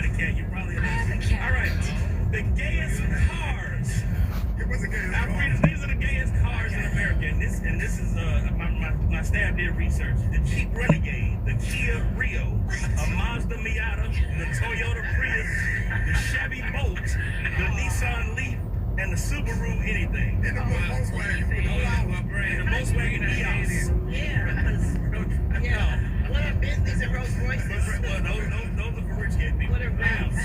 got a cat. You probably have. All right. The gayest cars. These are the gayest cars in America, and this is my staff did research. The Jeep Renegade, the Kia Rio, a Mazda Miata, the Toyota Prius, the Chevy Bolt, the Nissan Leaf, and the Subaru anything. And the Volkswagen EOS. Yeah. What are Bentleys and Rolls Royces? Well, those are for rich kid people. What are Bentleys?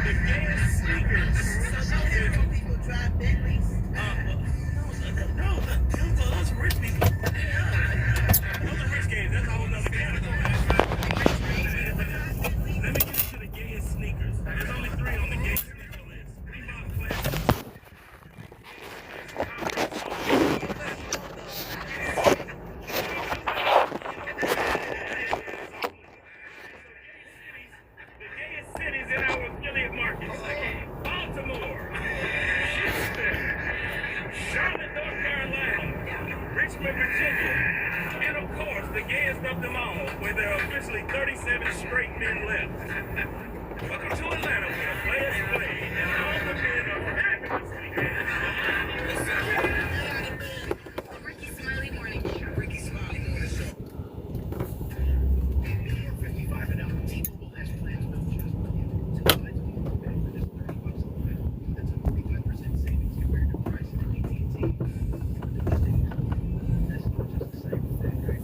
The gayest sneakers. So those people drive Bentleys? No, those are rich people. Those are rich kids. That's a whole nother category. Let me get into the gayest sneakers. There's only 3 on the gayest sneaker list. Reebok Classic. Of them all, where there are officially 37 straight men left. Welcome to Atlanta, where players play, and all the men are fabulous. Ricky Smiley Morning Show. Ricky Smiley Morning Show. 55 and up. T-Mobile has plans with just $1. 2 lines will be for just $30 a line. That's a 45% savings compared to price at AT&T. That's not just the same thing, right?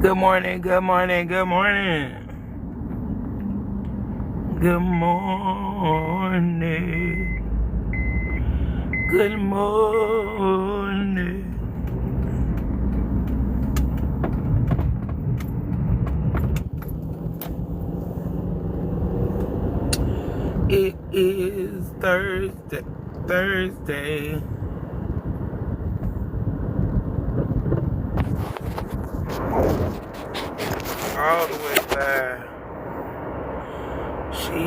Good morning, good morning, good morning. Good morning. Good morning. It is Thursday. All the way back. She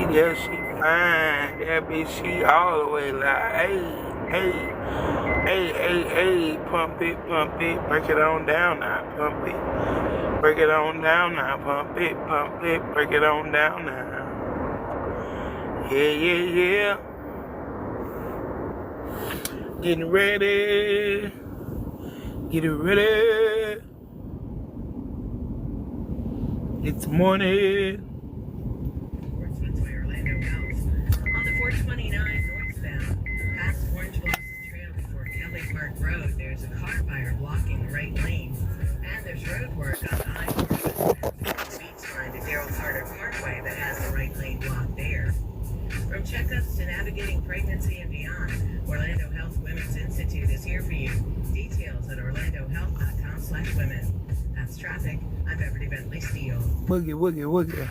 fine. That bitch, she all the way like, hey, pump it, break it on down now, pump it. Break it on down now, pump it, break it on down now. Yeah. Getting ready. It's morning. On the 429 northbound, past Orange Blossom Trail before Kelly Park Road, there's a car fire blocking the right lane. And there's road work on I-4 Beach line to Darrell Carter Parkway that has the right lane blocked there. From checkups to navigating pregnancy and beyond, Orlando Health Women's Institute is here for you. Details at orlandohealth.com/women. That's traffic. I'm Beverly Bentley Steele. Boogie. Boogie.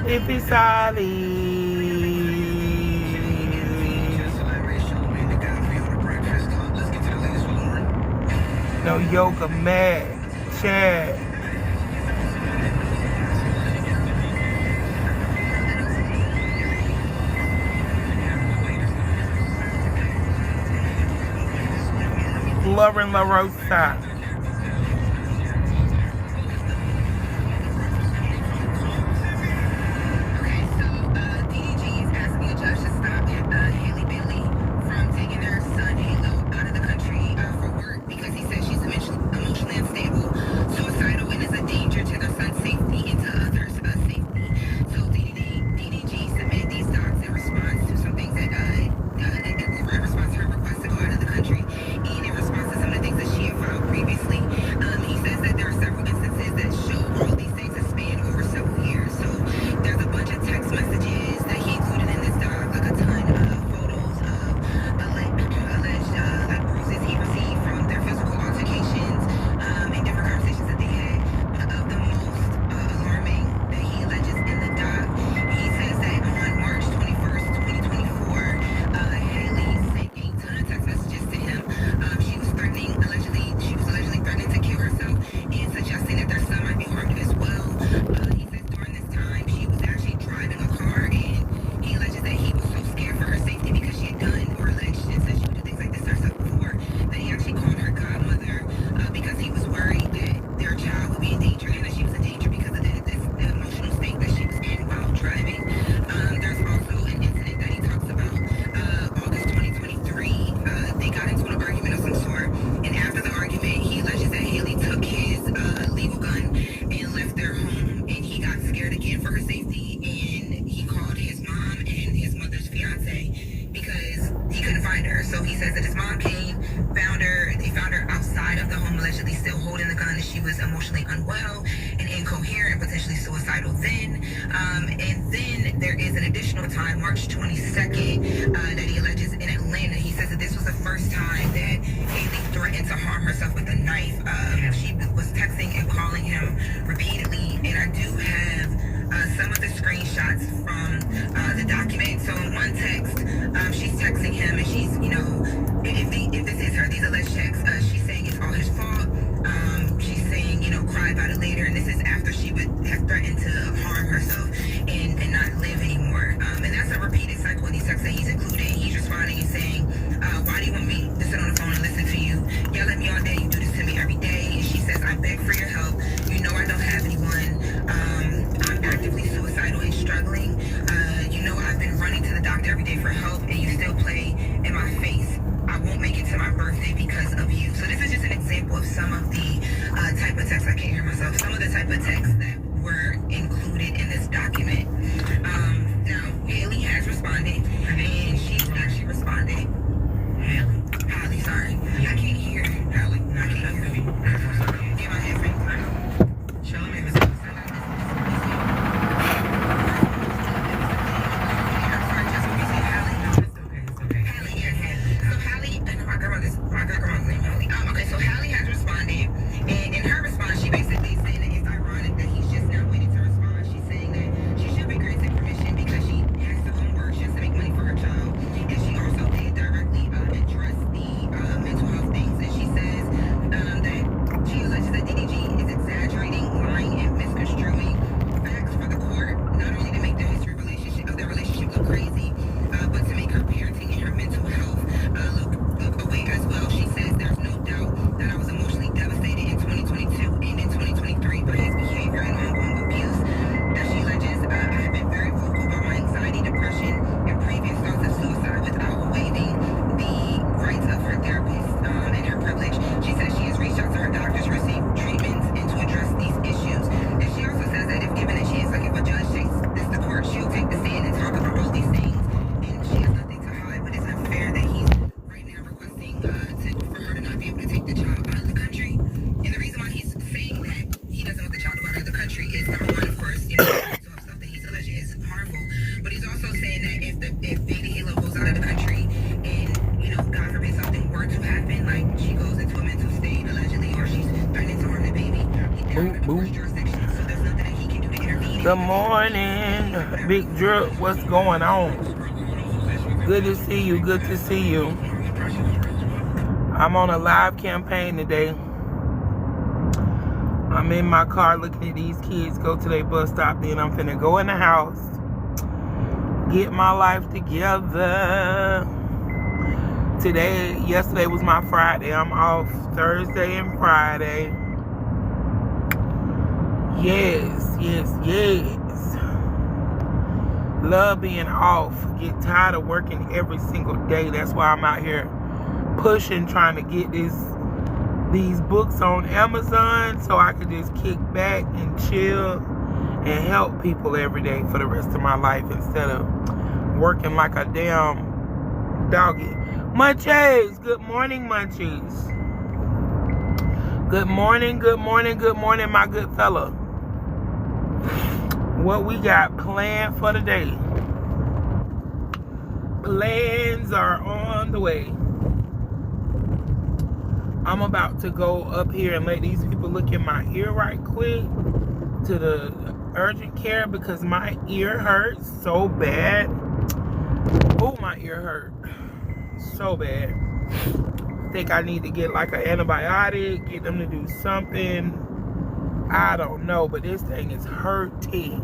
If it's Ali. No yoga mat, chat. Lauren La Rosa. Danger to their son's safety and to others' safety. So DDG submitted So he says that his mom came, they found her outside of the home, allegedly still holding the gun, and she was emotionally unwell and incoherent, potentially suicidal then. And then there is an additional time, March 22nd, that he alleges in Atlanta. He says that this was the first time that Haley threatened to harm herself with a knife. She was texting and calling him repeatedly, and I do have some of the screenshots from the document. So in one text, she's texting him, and she's, if this is her, these alleged texts, she's saying it's all his fault. She's saying, cry about it later, and this is after she would have threatened to harm herself and not live anymore. And that's a repeated cycle in these texts that he's including. He's responding and saying, why do you want me to sit on the phone and listen to you? Yell at me all day, you do this to me every day. And she says, I beg for your help. You know I don't have anyone. I'm actively suicidal and struggling. I've been running to the doctor every day for help, and you still play in my face. I won't make it to my birthday because of you. So this is just an example of some of the type of texts, I can't hear myself, some of the type of texts that were included in this document. Now, Haley has responded, and she's actually responded. Haley, sorry. I can't hear Haley. I can't hear me. Get my headphones. Show me what's so Hallie has responded, and in her response, she basically saying that it's ironic that he's just now waiting to respond. She's saying that she should be granted permission because she has to go to work, she has to make money for her child, and she also did directly address the mental health things. And she says that she alleges that DDG is exaggerating, lying, and misconstruing facts for the court, not only to make the history of their relationship look crazy, but to make her parenting and her mental health look away as well. She says there's no doubt that I was emotionally devastated in 2022 and in 2023 by his behavior and ongoing abuse. As she alleges, I have been very vocal about my anxiety, depression, and previous thoughts of suicide without waiving the rights of her therapist and her privilege. She says she has reached out to her doctors to receive treatments and to address these issues. And she also says that if given a chance, like if a judge takes this to court, she'll take the stand and talk about all these things. And she has nothing to hide, but it's unfair that he's right now requesting for her to not be able to take the child out of the country. And the reason why he's saying that he doesn't want the child to go out of the country is, number one, of course, mental health stuff that he's alleging is harmful. But he's also saying that if baby Halo goes out of the country and, God forbid something were to happen, like she goes into a mental state allegedly, or she's threatening to harm the baby, he's down in the jurisdiction. So there's nothing that he can do to intervene. Good morning, Big Drip. What's going on? Good to see you. Good to see you. I'm on a live campaign today. I'm in my car looking at these kids go to their bus stop. Then I'm finna go in the house, get my life together. Yesterday was my Friday. I'm off Thursday and Friday. Yes. Love being off. Get tired of working every single day. That's why I'm out here pushing, trying to get these books on Amazon so I could just kick back and chill and help people every day for the rest of my life instead of working like a damn doggy. Munchies, good morning, Munchies. Good morning, my good fella. What we got planned for the day? Plans are on the way. I'm about to go up here and let these people look in my ear right quick to the urgent care because my ear hurts so bad. Oh, my ear hurt so bad. I think I need to get like an antibiotic, get them to do something. I don't know, but this thing is hurting.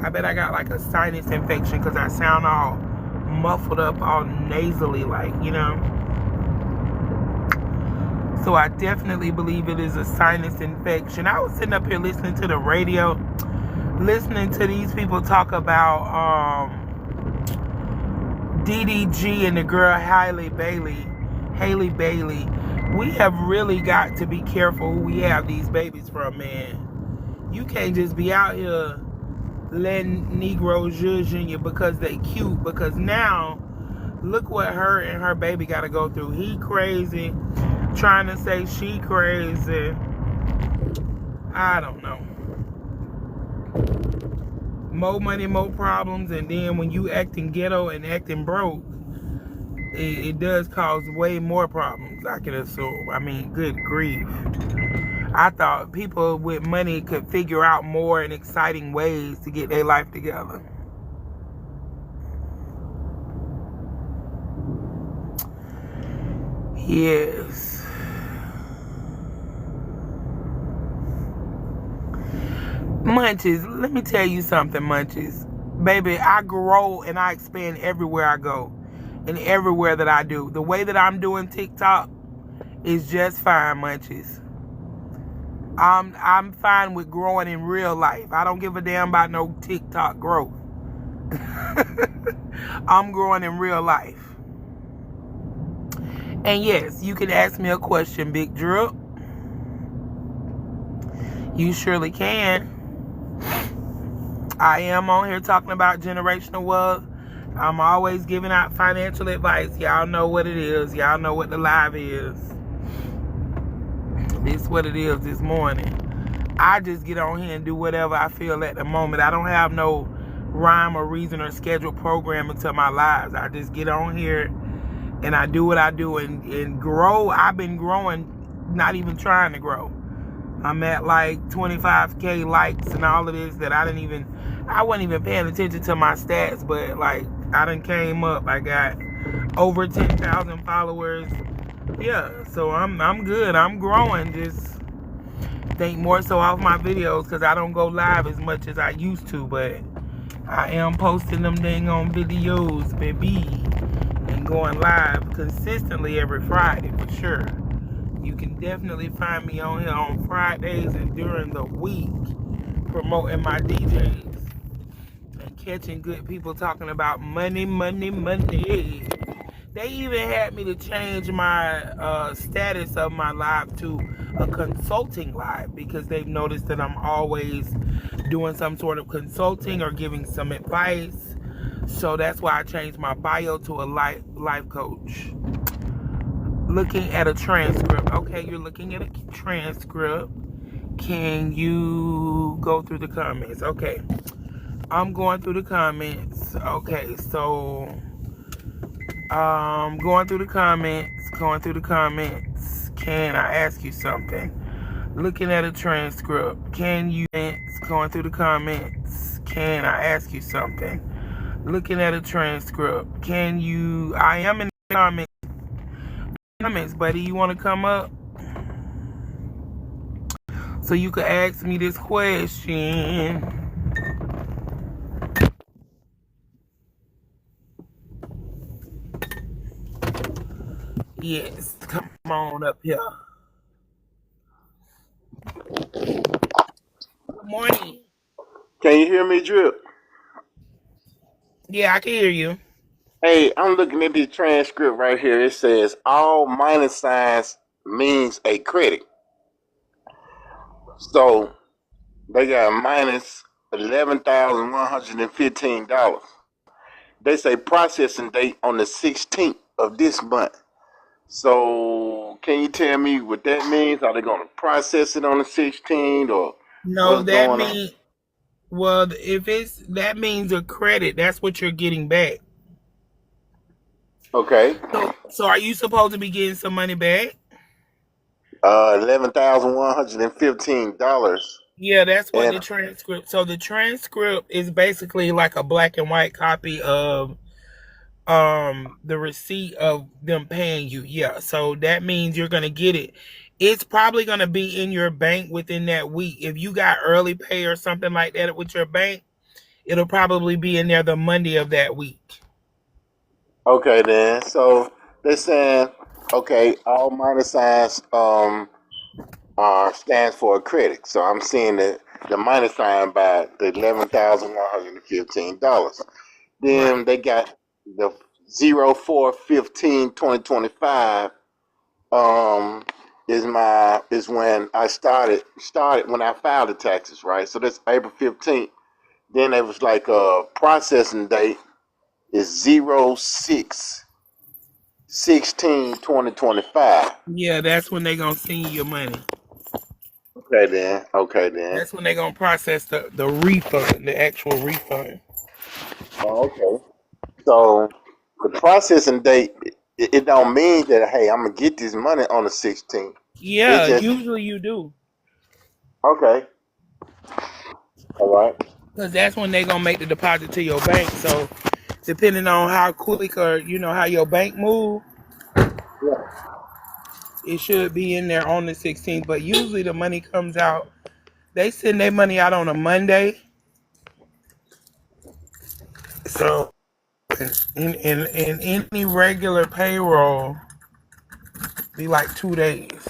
I bet I got like a sinus infection because I sound all muffled up, all nasally like, So I definitely believe it is a sinus infection. I was sitting up here listening to the radio, listening to these people talk about DDG and the girl Hailey Bailey. We have really got to be careful who we have these babies from, man. You can't just be out here letting Negroes judging you because they cute. Because now Look what her and her baby got to go through. He crazy, trying to say she crazy. I don't know. More money, more problems, and then when you acting ghetto and acting broke, it does cause way more problems, I can assume. I mean, good grief. I thought people with money could figure out more and exciting ways to get their life together. Yes. Munchies, let me tell you something, Munchies. Baby, I grow and I expand everywhere I go and everywhere that I do. The way that I'm doing TikTok is just fine, Munchies. I'm fine with growing in real life. I don't give a damn about no TikTok growth. I'm growing in real life. And yes, you can ask me a question, Big Drip. You surely can. I am on here talking about generational wealth. I'm always giving out financial advice. Y'all know what it is. Y'all know what the live is. This is what it is this morning. I just get on here and do whatever I feel at the moment. I don't have no rhyme or reason or scheduled programming to my lives. I just get on here and I do what I do and grow. I've been growing, not even trying to grow. I'm at like 25K likes and all of this that I wasn't even paying attention to my stats, but like I done came up. I got over 10,000 followers. Yeah, so I'm good. I'm growing. Just think more so off my videos because I don't go live as much as I used to, but I am posting them dang on videos, baby, and going live consistently every Friday for sure. You can definitely find me on here on Fridays and during the week promoting my DJs and catching good people talking about money, money, money. They even had me to change my status of my live to a consulting live because they've noticed that I'm always doing some sort of consulting or giving some advice. So that's why I changed my bio to a life coach. Looking at a transcript. Okay, you're looking at a transcript. Can you go through the comments? Okay. I'm going through the comments. Okay, so going through the comments. Can I ask you something? Looking at a transcript. Can you going through the comments? Can I ask you something? Looking at a transcript. Can you I am in the comments, buddy. You want to come up? So you could ask me this question. Yes, come on up here. Good morning. Can you hear me, Drip? Yeah, I can hear you. Hey, I'm looking at the transcript right here. It says all minus signs means a credit. So they got minus $11,115. They say processing date on the 16th of this month. So can you tell me what that means? Are they going to process it on the 16th or No, what's that going on? means, well, that means a credit. That's what you're getting back. Okay. So are you supposed to be getting some money back? $11,115. Yeah, that's what And the transcript. So the transcript is basically like a black and white copy of the receipt of them paying you. Yeah, so that means you're gonna get it. It's probably gonna be in your bank within that week. If you got early pay or something like that with your bank, it'll probably be in there the Monday of that week. okay, then. So they're saying, okay, all minus signs stands for a credit. So I'm seeing the minus sign by the $11,115. Then Right. they got the 04/15/2025 is when I started when I filed the taxes, right? So that's April 15th. Then it was like a processing date is 06 16/20/25. Yeah, that's when they gonna send you your money. Okay then. Okay then. That's when they gonna process the refund, the actual refund. Oh, okay. So the processing date, it don't mean that hey, I'm gonna get this money on the 16th. It's Yeah, just usually you do. okay. All right. Because that's when they gonna make the deposit to your bank. So depending on how quick or how your bank move, Yeah. it should be in there on the 16th. But usually the money comes out. They send their money out on a Monday. So in any regular payroll, be like 2 days.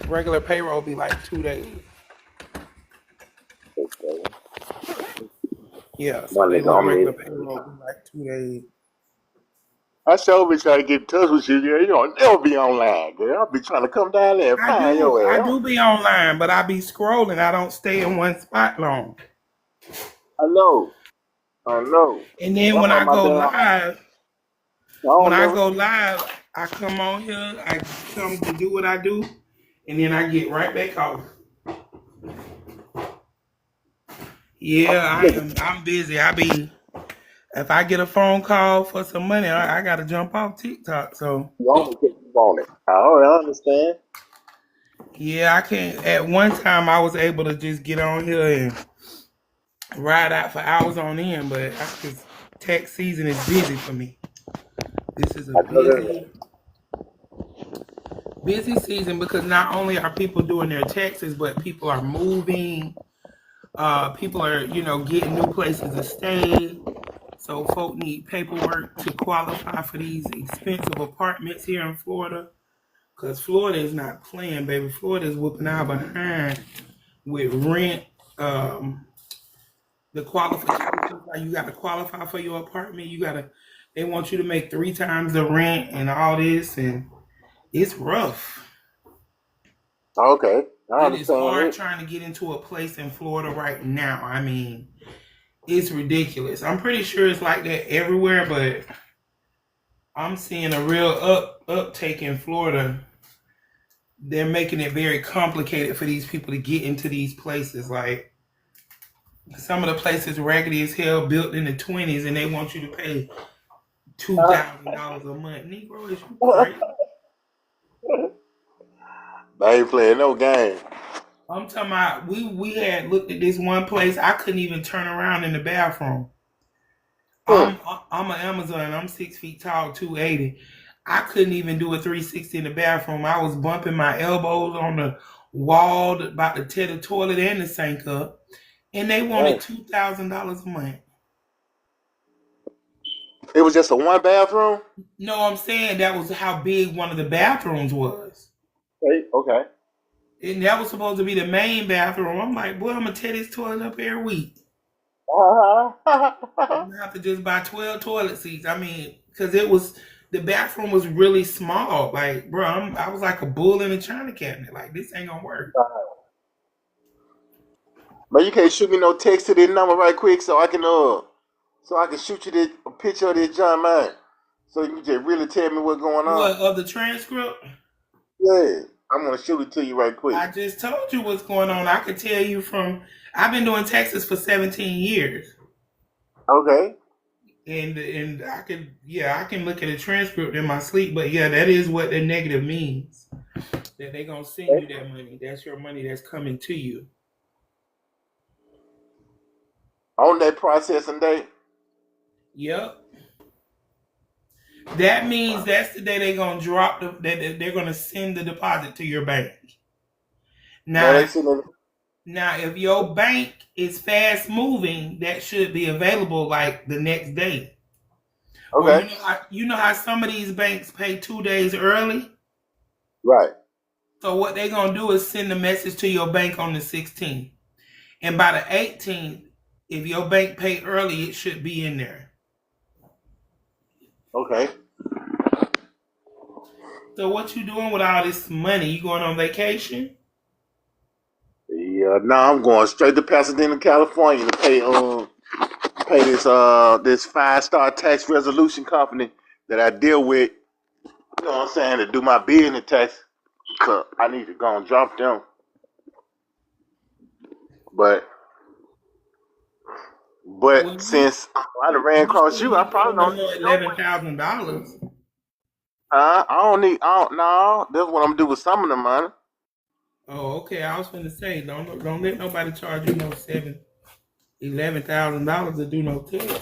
Regular payroll be like 2 days. Okay. Yeah, so Monday they let gonna regular meet. payroll be like 2 days. I sure be trying to get in touch with you, girl. You don't never be online, girl. I'll be trying to come down there and find your I ass. do be online, but I be scrolling. I don't stay in one spot long. I know. I know. And then That's when why I my go damn. live, I don't when I never. go live, I come on here, I come to do what I do, and then I get right back off. Yeah, I'm busy. If I get a phone call for some money, I gotta jump off TikTok. So You only get you on it. I understand. yeah, I can't. At one time, I was able to just get on here and ride out for hours on end, but because tax season is busy for me. This is a I know that. busy season because not only are people doing their taxes, but people are moving. People are, getting new places to stay. So folk need paperwork to qualify for these expensive apartments here in Florida. Because Florida is not playing, baby. Florida is whooping our behind with rent. The qualifications, like you got to qualify for your apartment. They want you to make 3 times the rent and all this, and it's rough. Okay. I It is understand hard it. trying to get into a place in Florida right now. I mean, it's ridiculous. I'm pretty sure it's like that everywhere, but I'm seeing a real uptake in Florida. They're making it very complicated for these people to get into these places. Like some of the places raggedy as hell, built in the 20s, and they want you to pay $2,000 a month. Negro, is you crazy? They ain't playing no game. I'm talking about we had looked at this one place. I couldn't even turn around in the bathroom. Mm. I'm an Amazon. I'm 6 feet tall, 280. I couldn't even do a 360 in the bathroom. I was bumping my elbows on the wall, about to tear the toilet and the sink up, and they wanted Dang. $2,000 a month. It was just a one bathroom? No, I'm saying that was how big one of the bathrooms was. Okay. And that was supposed to be the main bathroom. I'm like, boy, I'm gonna tear this toilet up every week. I'm gonna have to just buy 12 toilet seats. I mean, because the bathroom was really small. Like, bro, I was like a bull in a china cabinet. Like, this ain't gonna work. But you can't shoot me no text to this number right quick so I can shoot you a picture of this John man. So you can just really tell me what's going on. What, of the transcript? Yeah. I'm gonna shoot it to you right quick. I just told you what's going on. I could tell you I've been doing taxes for 17 years. Okay. And I can look at a transcript in my sleep, but yeah, that is what the negative means. That they gonna send you that money. That's your money that's coming to you. On that processing date? Yep. That means that's the day they're gonna they're gonna send the deposit to your bank. Now, if your bank is fast moving, that should be available like the next day. Okay. Or you know how some of these banks pay 2 days early? Right. So what they're gonna do is send a message to your bank on the 16th. And by the 18th, if your bank pay early, it should be in there. Okay. So what you doing with all this money? You going on vacation? Yeah, now I'm going straight to Pasadena, California to pay this 5-star tax resolution company that I deal with. You know what I'm saying, to do my business tax. So I need to go and drop them. But Well, since I done ran you across shouldn't you, I be probably paying no don't more need no money. $11,000. No, that's what I'm gonna do with some of the money. Oh, okay. I was gonna say, don't let nobody charge you no $11,000 to do no taxes.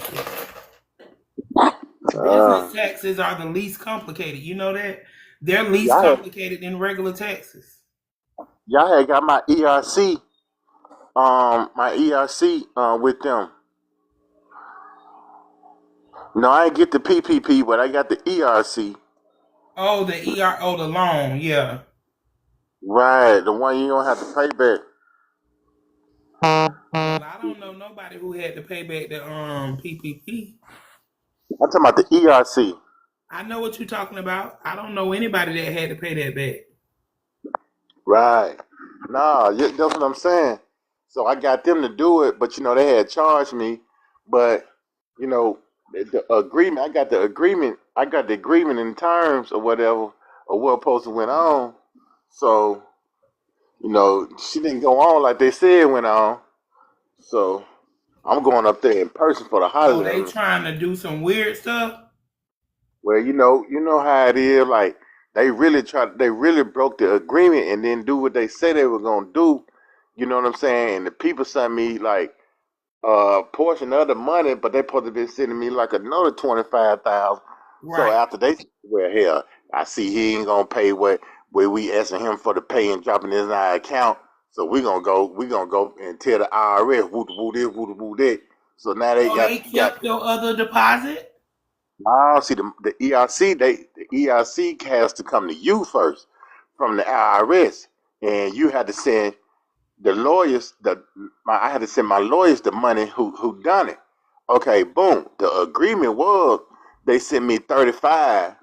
Business taxes are the least complicated. You know that? They're least complicated than regular taxes. Y'all had got my ERC, with them. No, I didn't get the PPP, but I got the ERC. Oh, the the loan, yeah. Right, the one you don't have to pay back. Well, I don't know nobody who had to pay back the PPP. I'm talking about the ERC. I know what you're talking about. I don't know anybody that had to pay that back. Right. Nah, that's what I'm saying. So I got them to do it, but they had charged me. But the agreement, I got the agreement in terms or whatever, or what supposed to went on. So she didn't go on like they said went on. So I'm going up there in person for the Oh, they holiday. trying to do some weird stuff? Well, you know how it is. Like they really broke the agreement and then do what they said they were gonna do. You know what I'm saying? And the people sent me like a portion of the money, but they supposed to be sending me like another 25,000. So Right. after they, well, hell, I see he ain't gonna pay what we asking him for the pay and dropping this in our account. So we gonna go and tell the IRS woo this, woo that. So now they Oh, they got. kept your other deposit? Oh, see the ERC, the ERC has to come to you first from the IRS, and you had to send the lawyers I had to send my lawyers the money who done it. Okay, boom. The agreement was they sent me 35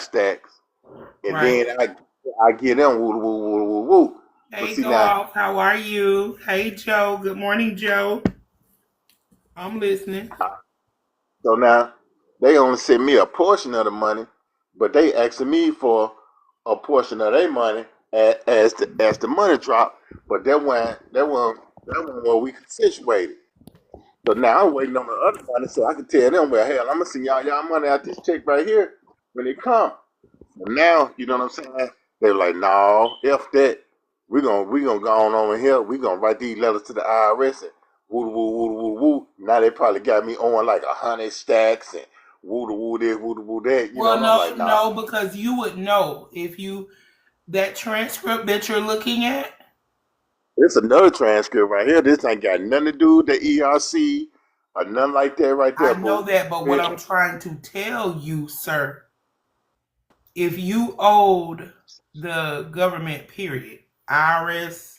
stacks, and Right. then I get them woo woo woo woo woo. But Hey, see go now, off. How are you? Hey, Joe. Good morning, Joe. I'm listening. so now they only send me a portion of the money, but they asking me for a portion of their money as the money drop. But that one where we situated. So now I'm waiting on the other money so I can tell them, well, hell, I'm gonna send y'all money out this check right here when it come. So now, you know what I'm saying? They're like, no, F that. We gonna go on over here. We gonna write these letters to the IRS and woo woo woo woo woo. Now they probably got me on like 100 stacks and woo woo this, woo that. Well, And I'm like, nah. no, because you would know if that transcript that you're looking at. It's another transcript right here. This ain't got nothing to do with the ERC or nothing like that right there, I know boo. that, but what I'm trying to tell you, sir, if you owed the government, period, IRS,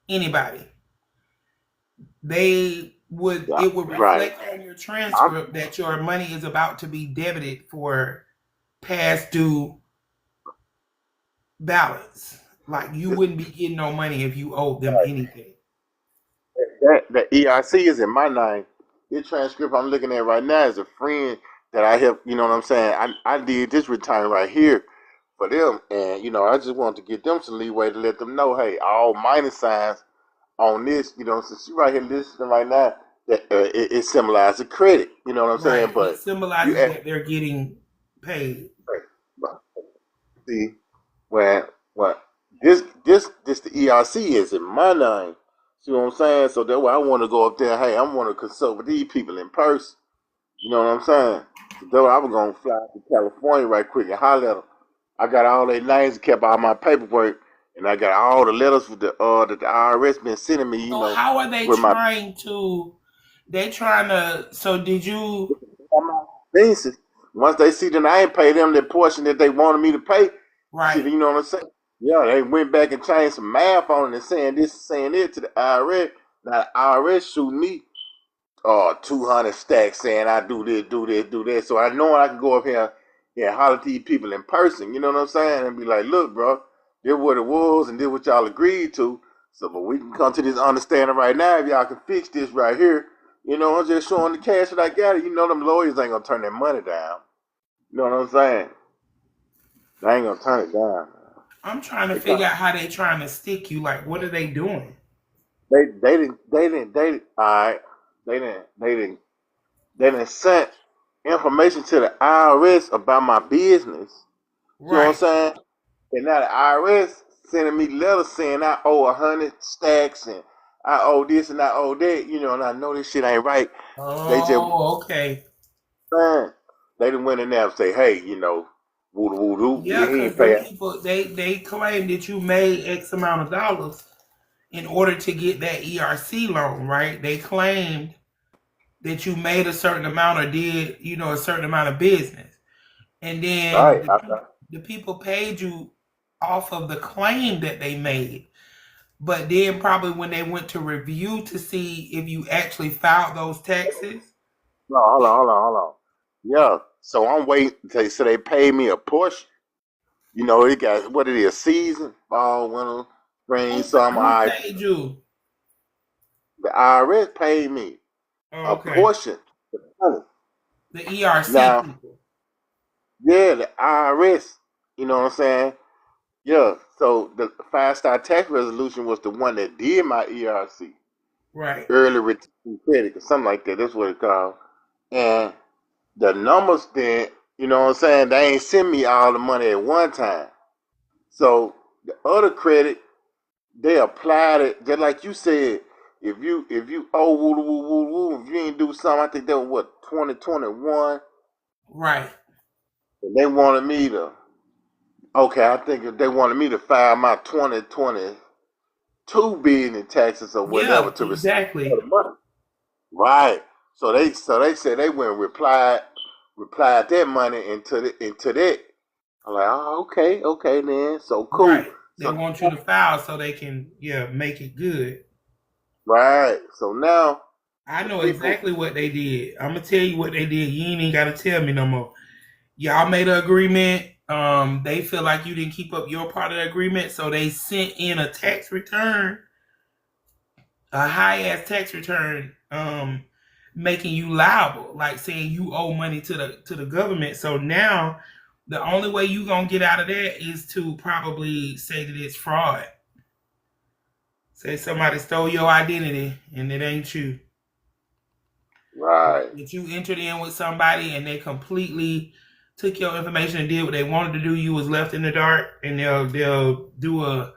anybody, it would Right. reflect on your transcript that your money is about to be debited for past due balance. Like you wouldn't be getting no money if you owed them anything. The ERC is in my name. This transcript I'm looking at right now is a friend that I helped. You know what I'm saying? I did this return right here for them, and I just wanted to give them some leeway to let them know, hey, all minus signs on this. So she right here listening right now that it symbolizes credit. You know what I'm saying? Right. It But you symbolizes ask, that they're getting paid. see, when the ERC is in my name. See what I'm saying? So that's why I want to go up there. Hey, I want to consult with these people in person. You know what I'm saying? So that's why I was gonna fly to California right quick and holler at them. I got all their names, kept all my paperwork, and I got all the letters with that the IRS been sending me. So how are they with my trying to? They trying to. So did you? businesses. Once they see that I ain't pay them the portion that they wanted me to pay, Right. you know what I'm saying? Yeah, they went back and changed some math on it and saying this, saying it to the IRS. Now the IRS shoot me 200 stacks saying I do this, do this, do that. So I know I can go up here and holler at these people in person, you know what I'm saying? And be like, look, bro, this what it was and this what y'all agreed to. So, but we can come to this understanding right now if y'all can fix this right here. You know, I'm just showing the cash that I got. You know, them lawyers ain't gonna turn their money down. You know what I'm saying? They ain't gonna turn it down. I'm trying to They figure got out how they trying to stick you. Like, what are they doing? they didn't all right. They didn't send information to the IRS about my business. You know what I'm Right. saying? And now the IRS sending me letters saying I owe 100 stacks and I owe this and I owe that, you know, and I know this shit ain't right. They just Oh, okay. man, they done went in there and say, hey, you know, woo woo woo, Yeah, he because ain't them paying. people they claim that you made X amount of dollars in order to get that ERC loan, right? They claimed that you made a certain amount or did, a certain amount of business. And then Right. the people paid you off of the claim that they made. But then probably when they went to review to see if you actually filed those taxes. No, hold on. Yeah. So I'm waiting. So they paid me a portion. You know, it got what it is, season, fall, winter, spring, summer. Who paid you? The IRS paid me Oh, a okay. portion. The ERC Now, people. yeah, the IRS, you know what I'm saying? Yeah, so the 5-star tax resolution was the one that did my ERC, Right. early return credit, or something like that. That's what it's called. And the numbers then, you know what I'm saying? They ain't send me all the money at one time. So the other credit, they applied it just like you said. If you owe woo woo woo woo, if you ain't do something, I think that was what 2021, Right. and they wanted me to. Okay, I think if they wanted me to file my 2022 business taxes or whatever Yeah, to receive exactly. the money. Right. So they said they went and replied that money into that. I'm like, oh, okay then. So cool. Right. They So want you to file so they can, make it good. right. So now I the know people exactly what they did. I'm gonna tell you what they did. You ain't even gotta tell me no more. Y'all made an agreement. They feel like you didn't keep up your part of the agreement, so they sent in a tax return, a high ass tax return, making you liable, like saying you owe money to the government. So now the only way you gonna get out of that is to probably say that it's fraud. Say somebody stole your identity and it ain't you. right. That you entered in with somebody and they completely took your information and did what they wanted to do. You was left in the dark, and they'll do an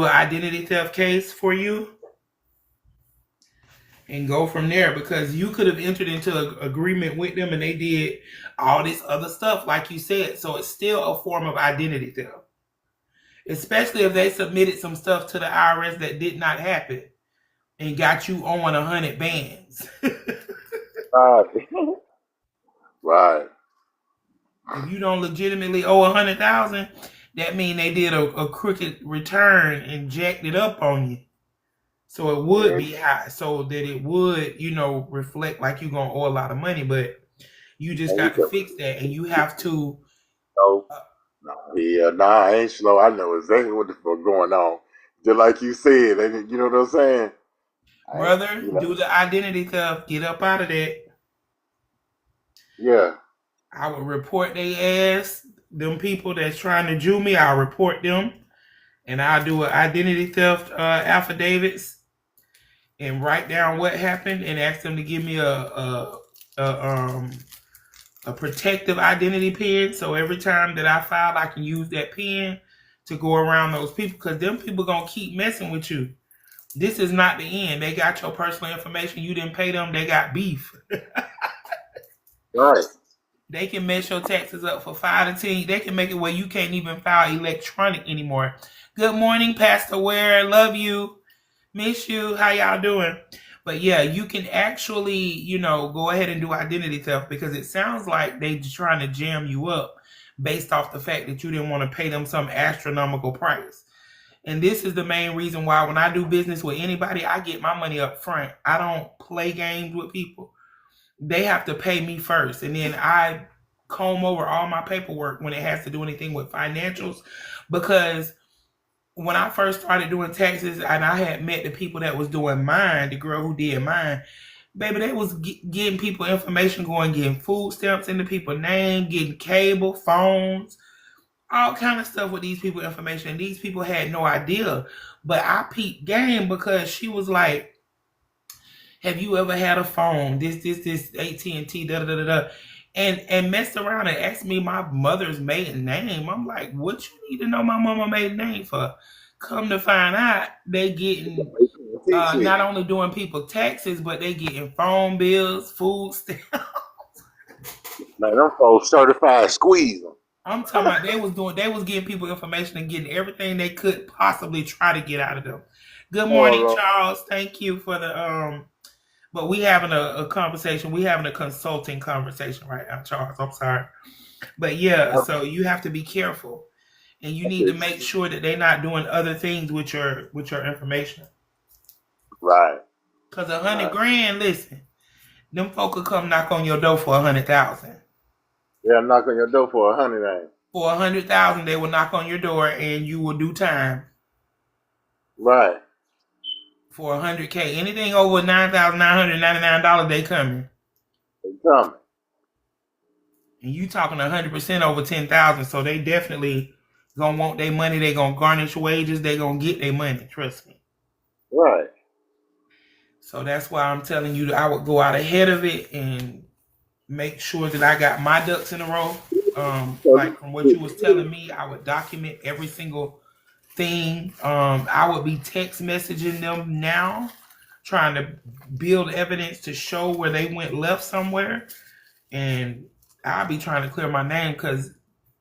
identity theft case for you and go from there, because you could have entered into an agreement with them and they did all this other stuff like you said. So it's still a form of identity theft, especially if they submitted some stuff to the IRS that did not happen and got you on 100 bands. Right. Right. If you don't legitimately owe 100,000, that mean they did a crooked return and jacked it up on you. So it would Yeah. be high, so that it would, reflect like you're gonna owe a lot of money. But you just And you got to can fix that, and you have to, know. Yeah, nah, I ain't slow. I know exactly what the fuck going on. Just like you said, you know what I'm saying? brother, You know, do the identity theft, get up out of that. yeah, I would report they ass. Them people that's trying to Jew me, I'll report them, and I'll do an identity theft affidavits and write down what happened and ask them to give me a a protective identity pin. So every time that I file, I can use that pin to go around those people, because them people gonna keep messing with you. This is not the end. They got your personal information. You didn't pay them. They got beef. right. They can mess your taxes up for 5 to 10. They can make it where you can't even file electronic anymore. Good morning, Pastor Ware. Love you. Miss you. How y'all doing? But yeah, you can actually, go ahead and do identity theft, because it sounds like they trying to jam you up based off the fact that you didn't want to pay them some astronomical price. And this is the main reason why when I do business with anybody, I get my money up front. I don't play games with people. They have to pay me first, and then I comb over all my paperwork when it has to do anything with financials. Because when I first started doing taxes and I had met the people that was doing mine, the girl who did mine, Baby, they was getting people information, getting food stamps into people's name, getting cable, phones, all kind of stuff with these people information. And these people had no idea. But I peeped game because she was like, have you ever had a phone? This, AT&T, da da da da. And messed around and asked me my mother's maiden name. I'm like, what you need to know my mama maiden name for? Come to find out, they getting not only doing people taxes, but they getting phone bills, food stamps. Man, them folks certified squeeze them. I'm talking about they was giving people information and getting everything they could possibly try to get out of them. Good morning, Charles. Thank you for the but we having a conversation. We having a consulting conversation right now, Charles. I'm sorry. But yeah, so you have to be careful. And you need to make sure that they're not doing other things with your information. Right. Because $100 grand, listen, them folk will come knock on your door for 100,000. Yeah, knock on your door for 100. For 100,000, they will knock on your door and you will do time. Right. For 100K, anything over $9,999, they coming. They coming. And you talking 100% over 10,000, so they definitely gonna want their money. They gonna garnish wages. They gonna get their money. Trust me. Right. So that's why I'm telling you that I would go out ahead of it and make sure that I got my ducks in a row. Like from what you was telling me, I would document every single thing. I would be text messaging them now, trying to build evidence to show where they went left somewhere, and I'll be trying to clear my name because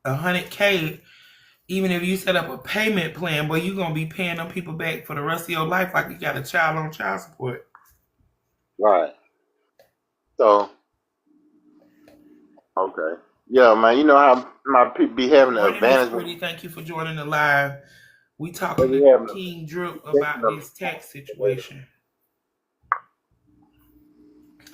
100K. Even if you set up a payment plan, boy, you're going to be paying them people back for the rest of your life like you got a child on child support. Right. So, okay. Yeah, man, you know how my people be having the advantage. Pretty, thank you for joining the live. We talking to King Drip about this tax situation.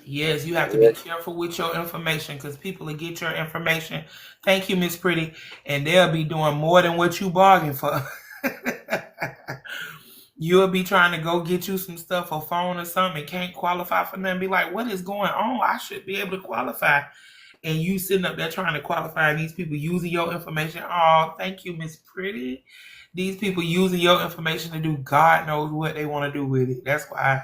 Yes, you have to be careful with your information because people will get your information. Thank you, Miss Pretty. And they'll be doing more than what you bargained for. You'll be trying to go get you some stuff, a phone or something, and can't qualify for nothing. Be like, what is going on? I should be able to qualify. And you sitting up there trying to qualify, and these people using your information. Oh, thank you, Miss Pretty. These people using your information to do God knows what they want to do with it. That's why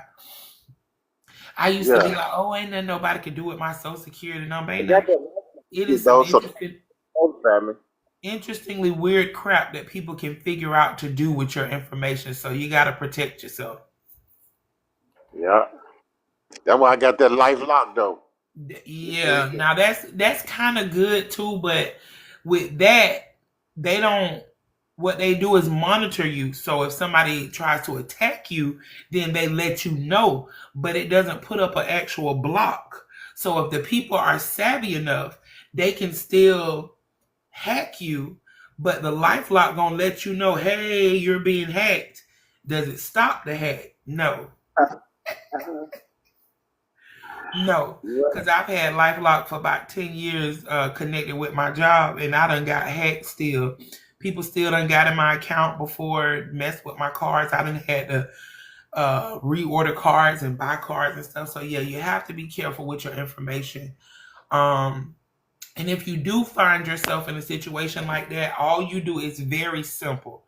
I used to be like, oh, ain't nothing nobody can do with my Social Security number. Ain't nothing. It is some interestingly weird crap that people can figure out to do with your information. So you got to protect yourself. Yeah. That's why I got that life lock, though. Yeah. Now, that's kind of good, too. But with that, they don't. What they do is monitor you. So if somebody tries to attack you, then they let you know. But it doesn't put up an actual block. So if the people are savvy enough, they can still hack you. But the LifeLock gonna let you know, hey, you're being hacked. Does it stop the hack? No. No. Because I've had LifeLock for about 10 years connected with my job. And I done got hacked still. People still done got in my account before, messed with my cards. I done had to reorder cards and buy cards and stuff. So yeah, you have to be careful with your information. And if you do find yourself in a situation like that, all you do is very simple.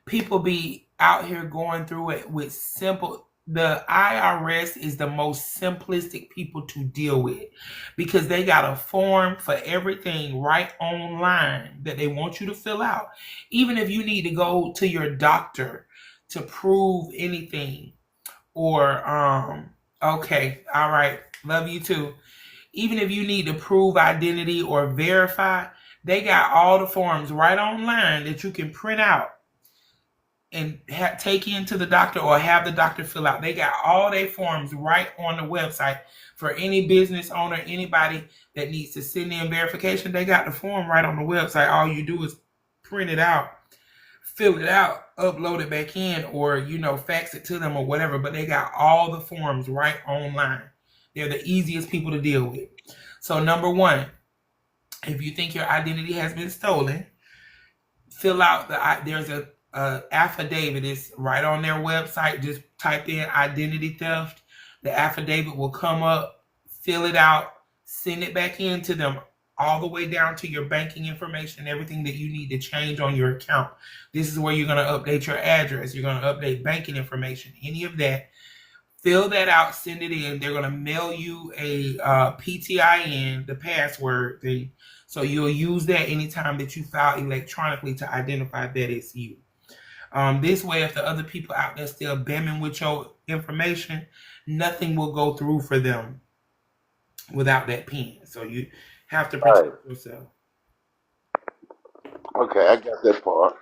People be out here going through it with simple. The IRS is the most simplistic people to deal with because they got a form for everything right online that they want you to fill out. Even if you need to go to your doctor to prove anything or, okay, all right, love you too. Even if you need to prove identity or verify, they got all the forms right online that you can print out and take into the doctor or have the doctor fill out. They got all their forms right on the website for any business owner, anybody that needs to send in verification. They got the form right on the website. All you do is print it out, fill it out, upload it back in, or, fax it to them or whatever. But they got all the forms right online. They're the easiest people to deal with. So number one, if you think your identity has been stolen, fill out there's a affidavit. Is right on their website. Just type in identity theft. The affidavit will come up, fill it out, send it back in to them, all the way down to your banking information, everything that you need to change on your account. This is where you're going to update your address. You're going to update banking information, any of that. Fill that out, send it in. They're going to mail you a PTIN, the password thing. So you'll use that anytime that you file electronically to identify that it's you. This way, if the other people out there still bamming with your information, nothing will go through for them without that PIN. So you have to protect yourself. Okay, I got that part.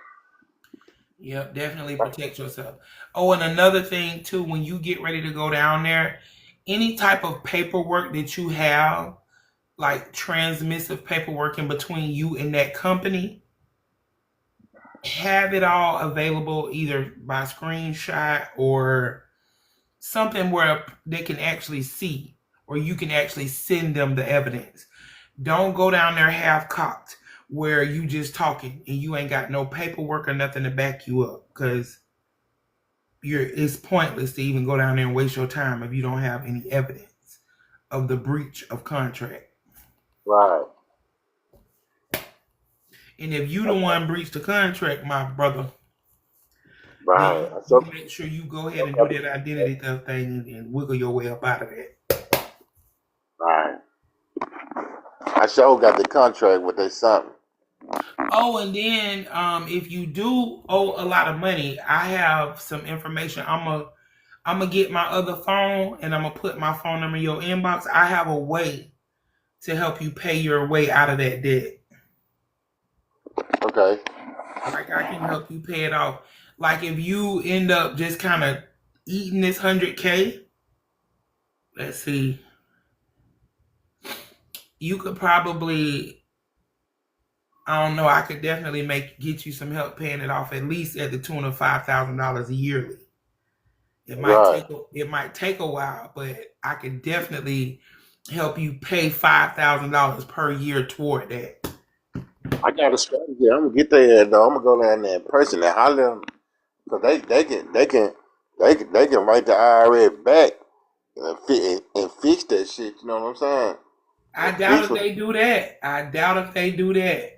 Yep, definitely protect yourself. Oh, and another thing too, when you get ready to go down there, any type of paperwork that you have, like transmissive paperwork in between you and that company, have it all available either by screenshot or something where they can actually see, or you can actually send them the evidence. Don't go down there half-cocked where you just talking and you ain't got no paperwork or nothing to back you up, because it's pointless to even go down there and waste your time if you don't have any evidence of the breach of contract. Right. And if you the one breached the contract, my brother, right, then so you make sure you go ahead and do that identity theft thing and wiggle your way up out of that. right. I sure got the contract with they something. Oh, and then if you do owe a lot of money, I have some information. I'm gonna get my other phone and I'm gonna put my phone number in your inbox. I have a way to help you pay your way out of that debt. Okay. Like I can help you pay it off. Like if you end up just kind of eating this 100K, let's see, you could probably, I don't know, I could definitely get you some help paying it off, at least at the tune of $5,000 yearly. It might take a while, but I could definitely help you pay $5,000 per year toward that. I got a strategy. I'm gonna get there though. I'm gonna go down there in person and holler them, because they can write the IRS back and fix that shit. You know what I'm saying? I doubt if they do that.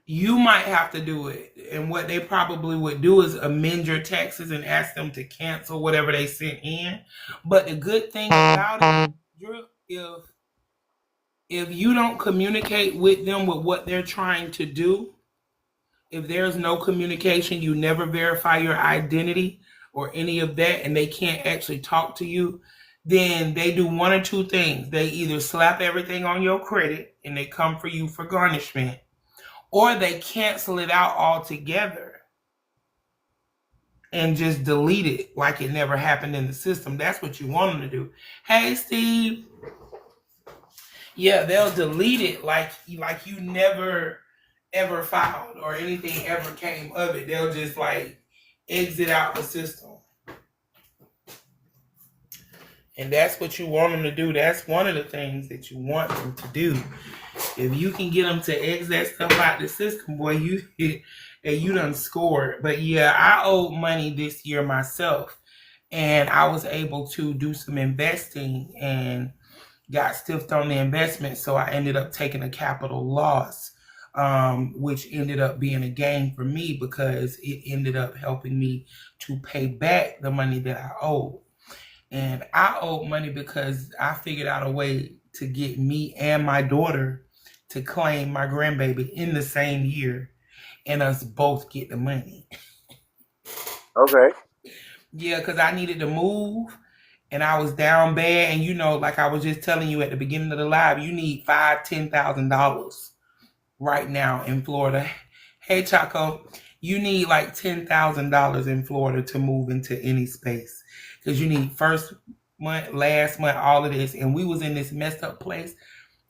You might have to do it. And what they probably would do is amend your taxes and ask them to cancel whatever they sent in. But the good thing about it, if you don't communicate with them with what they're trying to do, if there's no communication, you never verify your identity or any of that, and they can't actually talk to you, then they do one or two things. They either slap everything on your credit and they come for you for garnishment, or they cancel it out altogether and just delete it like it never happened in the system. That's what you want them to do. Hey, Steve. Yeah, they'll delete it like you never ever filed or anything ever came of it. They'll just like exit out the system. And that's what you want them to do. That's one of the things that you want them to do. If you can get them to exit that stuff out the system, boy, you done scored. But yeah, I owed money this year myself, and I was able to do some investing and got stiffed on the investment, so I ended up taking a capital loss, which ended up being a gain for me because it ended up helping me to pay back the money that I owed. And I owed money because I figured out a way to get me and my daughter to claim my grandbaby in the same year and us both get the money. Okay. Yeah, because I needed to move. And I was down bad, and like I was just telling you at the beginning of the live, you need $5,000-$10,000 right now in Florida. Hey, Chaco, you need like $10,000 in Florida to move into any space, because you need first month, last month, all of this. And we was in this messed up place,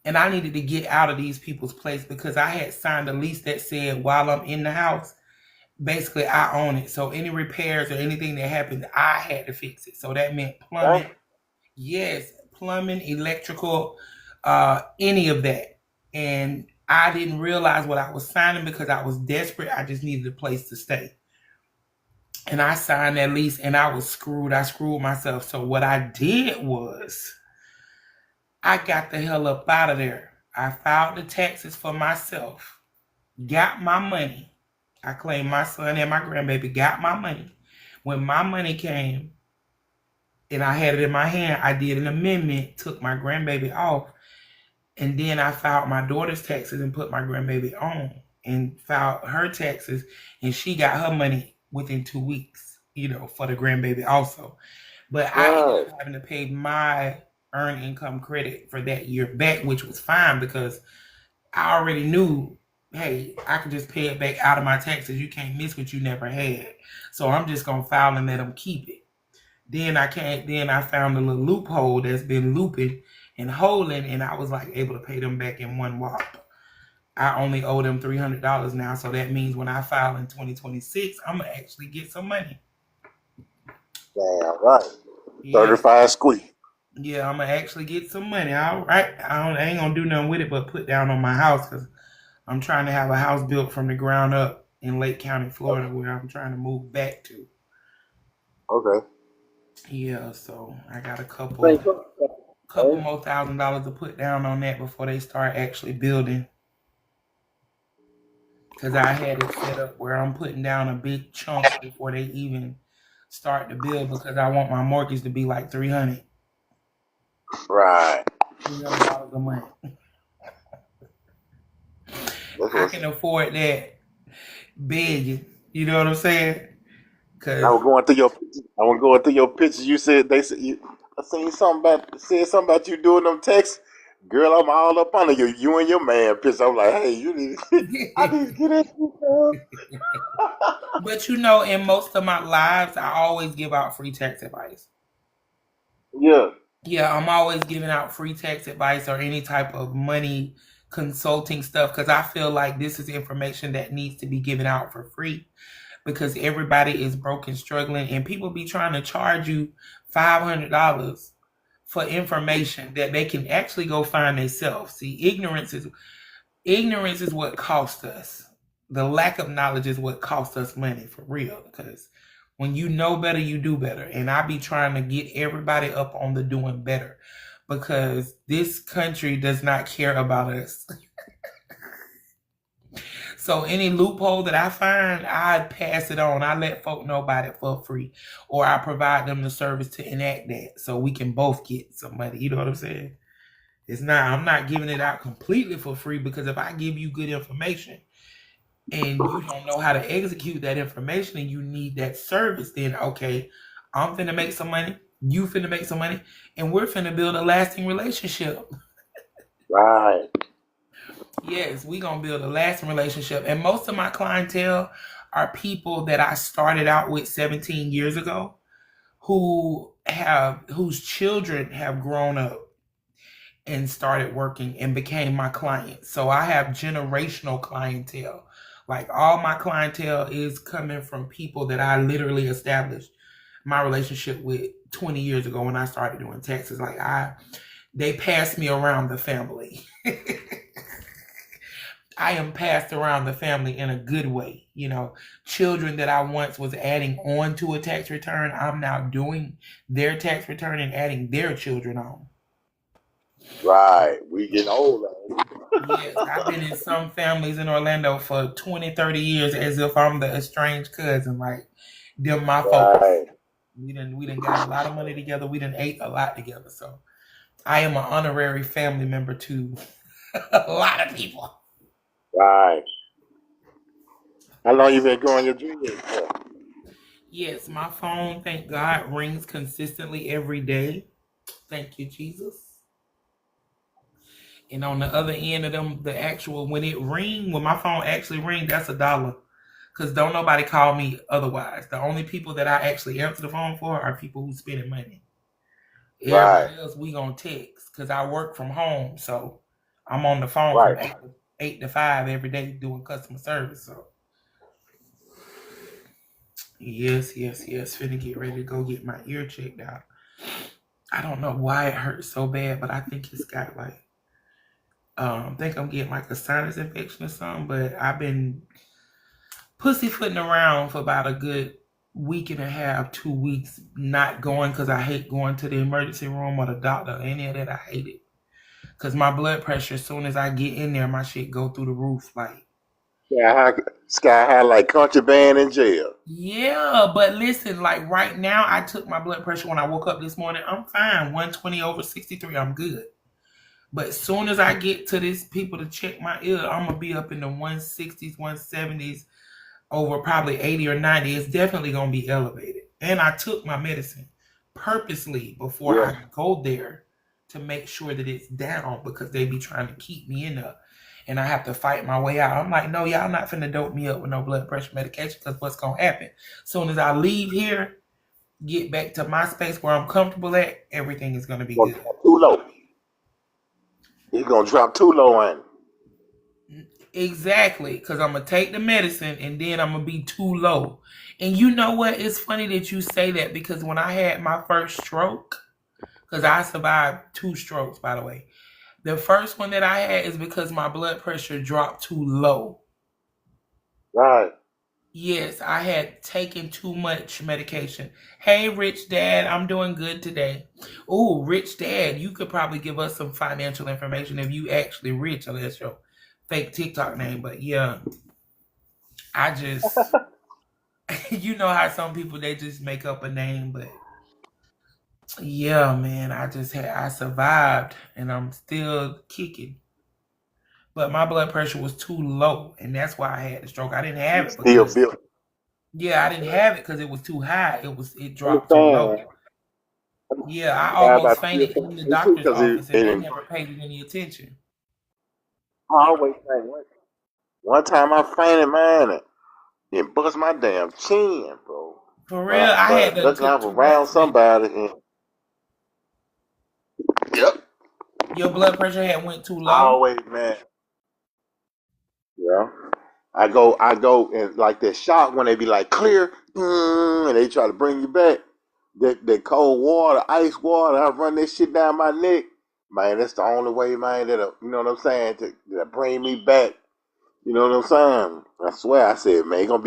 and I needed to get out of these people's place because I had signed a lease that said while I'm in the house, basically I own it. So any repairs or anything that happened, I had to fix it. So that meant plumbing. Yes, plumbing, electrical, any of that. And I didn't realize what I was signing because I was desperate. I just needed a place to stay. And I signed that lease and I was screwed. I screwed myself. So what I did was I got the hell up out of there. I filed the taxes for myself, got my money. I claimed my son and my grandbaby, got my money. When my money came and I had it in my hand, I did an amendment, took my grandbaby off, and then I filed my daughter's taxes and put my grandbaby on and filed her taxes, and she got her money within 2 weeks, for the grandbaby also. But I ended up having to pay my earned income credit for that year back, which was fine because I already knew, hey, I could just pay it back out of my taxes. You can't miss what you never had. So I'm just going to file and let them keep it. Then I found a little loophole that's been looping and holding, and I was like able to pay them back in one whop. I only owe them $300 now, so that means when I file in 2026, I'm gonna actually get some money. Damn right. Yeah. 35 squeeze. Yeah, I'm gonna actually get some money. All right, I ain't gonna do nothing with it but put down on my house because I'm trying to have a house built from the ground up in Lake County, Florida, where I'm trying to move back to. Okay. Yeah, so I got a couple more $1,000 to put down on that before they start actually building. Because I had it set up where I'm putting down a big chunk before they even start to build because I want my mortgage to be like $300. Right. $300 a month. I can afford that begging. You know what I'm saying? I was going through your pictures. You said I seen said something about you doing them texts. Girl, I'm all up under you. You and your man picture. I'm like, hey, you need I need to get at you, girl. But in most of my lives, I always give out free tax advice. Yeah. Yeah, I'm always giving out free tax advice or any type of money consulting stuff because I feel like this is information that needs to be given out for free because everybody is broke and struggling and people be trying to charge you $500 for information that they can actually go find themselves. See, ignorance is what costs us. The lack of knowledge is what costs us money for real because when you know better, you do better. And I be trying to get everybody up on the doing better because this country does not care about us. So any loophole that I find, I pass it on. I let folk know about it for free. Or I provide them the service to enact that so we can both get some money. You know what I'm saying? I'm not giving it out completely for free because if I give you good information and you don't know how to execute that information and you need that service, then okay, I'm finna make some money, you finna make some money, and we're finna build a lasting relationship. Right. Yes, we gonna build a lasting relationship. And most of my clientele are people that I started out with 17 years ago whose children have grown up and started working and became my clients. So I have generational clientele. Like all my clientele is coming from people that I literally established my relationship with 20 years ago when I started doing taxes. Like they passed me around the family. I am passed around the family in a good way. Children that I once was adding on to a tax return, I'm now doing their tax return and adding their children on. Right. We getting old. Yes, I've been in some families in Orlando for 20, 30 years as if I'm the estranged cousin. Like, they're my folks. Right. We done got a lot of money together. We done ate a lot together. So I am an honorary family member to a lot of people. Right. How long you been growing your dreams for? Yes, my phone, thank God, rings consistently every day. Thank you, Jesus. And on the other end of them, when my phone actually rings, that's $1. Because don't nobody call me otherwise. The only people that I actually answer the phone for are people who spending money. Everybody else, we gonna text. Because I work from home, so I'm on the phone from 8 to 5 every day doing customer service. So yes. Finna get ready to go get my ear checked out. I don't know why it hurts so bad, but I think it's got like think I'm getting like a sinus infection or something, but I've been pussyfooting around for about a good week and a half, 2 weeks not going because I hate going to the emergency room or the doctor. Any of that, I hate it. Because my blood pressure, as soon as I get in there, my shit go through the roof. Like, Sky high like contraband in jail. yeah, but listen, like right now, I took my blood pressure when I woke up this morning. I'm fine. 120/63. I'm good. But as soon as I get to these people to check my ear, I'm going to be up in the 160s, 170s, over probably 80 or 90. It's definitely going to be elevated. And I took my medicine purposely before Yeah. I go there to make sure that it's down because they be trying to keep me in there. And I have to fight my way out. I'm like, no, y'all not finna dope me up with no blood pressure medication because what's going to happen? As soon as I leave here, get back to my space where I'm comfortable at, everything is going to be good. Too low. It's going to drop too low on it. Exactly, because I'm going to take the medicine and then I'm going to be too low. And you know what? It's funny that you say that because when I had my first stroke, because I survived 2 strokes, by the way. The first one that I had is because my blood pressure dropped too low. Right. Yes, I had taken too much medication. Hey, Rich Dad, I'm doing good today. Oh, Rich Dad, you could probably give us some financial information if you actually rich, unless your fake TikTok name. But yeah, I just, you know how some people, they just make up a name. But yeah, man, I survived and I'm still kicking. But my blood pressure was too low, and that's why I had the stroke. I didn't have it Still because, built. yeah, I didn't have it because it was too high. It dropped too low. Yeah, I almost fainted in the doctor's office, and they never paid it any attention. I always think one time I fainted, man, and bust my damn chin, bro. For real, I had to looking took out too around much. somebody. And, yep. Your blood pressure had went too I low. always, man. Yeah. I go, and like that shot when they be like clear, and they try to bring you back. That cold water, ice water, I run that shit down my neck. Man, that's the only way, man, that you know what I'm saying, to bring me back. You know what I'm saying? I swear, I said, man, it gonna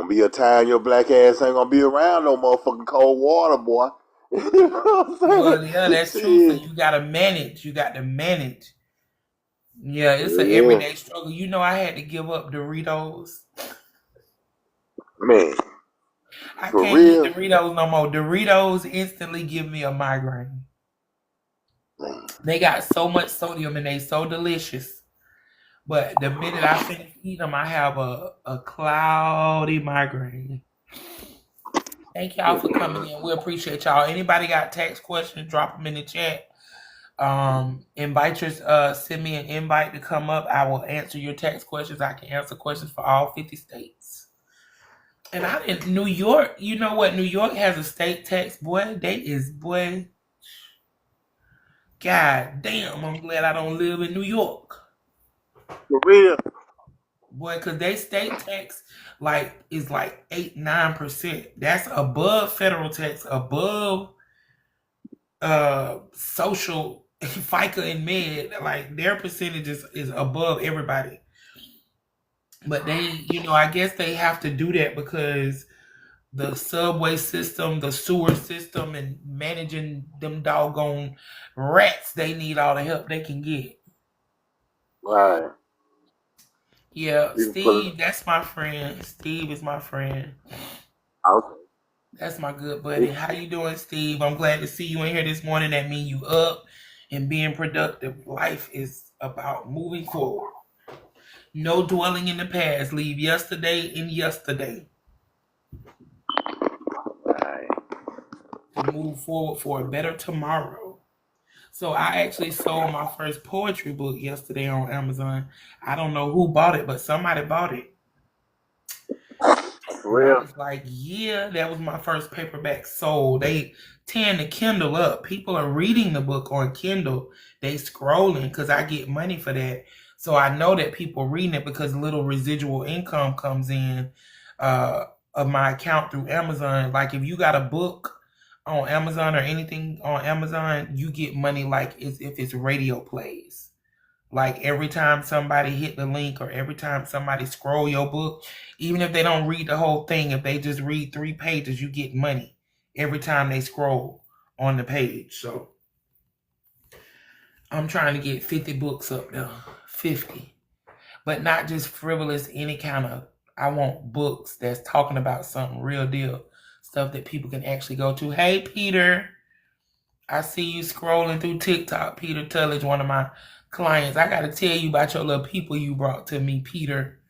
be a time your black ass ain't gonna be around no motherfucking cold water, boy. You know what I'm saying? Well, yeah, that's true. So you gotta manage. You got to manage. Yeah, it's an everyday struggle. You know, I had to give up Doritos. Man, I for can't real? eat Doritos no more. Doritos instantly give me a migraine. Man. They got so much sodium and they so delicious. But the minute I finish eating them, I have a cloudy migraine. Thank y'all for coming in. We appreciate y'all. Anybody got tax questions, drop them in the chat. Send me an invite to come up. I will answer your tax questions. I can answer questions for all 50 states. And New York, you know what? New York has a state tax, boy. Boy. God damn, I'm glad I don't live in New York. For real? Boy, because they state tax is like 8-9%. That's above federal tax, above social FICA and Med. Like their percentage is above everybody. But they, I guess they have to do that because the subway system, the sewer system, and managing them doggone rats, they need all the help they can get. Right. Yeah, Steve, that's my friend. Steve is my friend. Okay. That's my good buddy. How you doing, Steve? I'm glad to see you in here this morning. That means you up and being productive. Life is about moving forward. No dwelling in the past. Leave yesterday in yesterday. Right. And move forward for a better tomorrow. So I actually sold my first poetry book yesterday on Amazon. I don't know who bought it, but somebody bought it. For real? I was like, yeah, that was my first paperback sold. They tearing the Kindle up. People are reading the book on Kindle. They scrolling because I get money for that. So I know that people reading it because little residual income comes in of my account through Amazon. Like if you got a book on Amazon or anything on Amazon, you get money like if it's radio plays. Like every time somebody hit the link or every time somebody scroll your book, even if they don't read the whole thing, if they just read 3 pages, you get money every time they scroll on the page. So I'm trying to get 50 books up there. 50. But not just frivolous, any kind of, I want books that's talking about something real deal. Stuff that people can actually go to. Hey, Peter. I see you scrolling through TikTok. Peter Tullidge, one of my clients. I got to tell you about your little people you brought to me, Peter.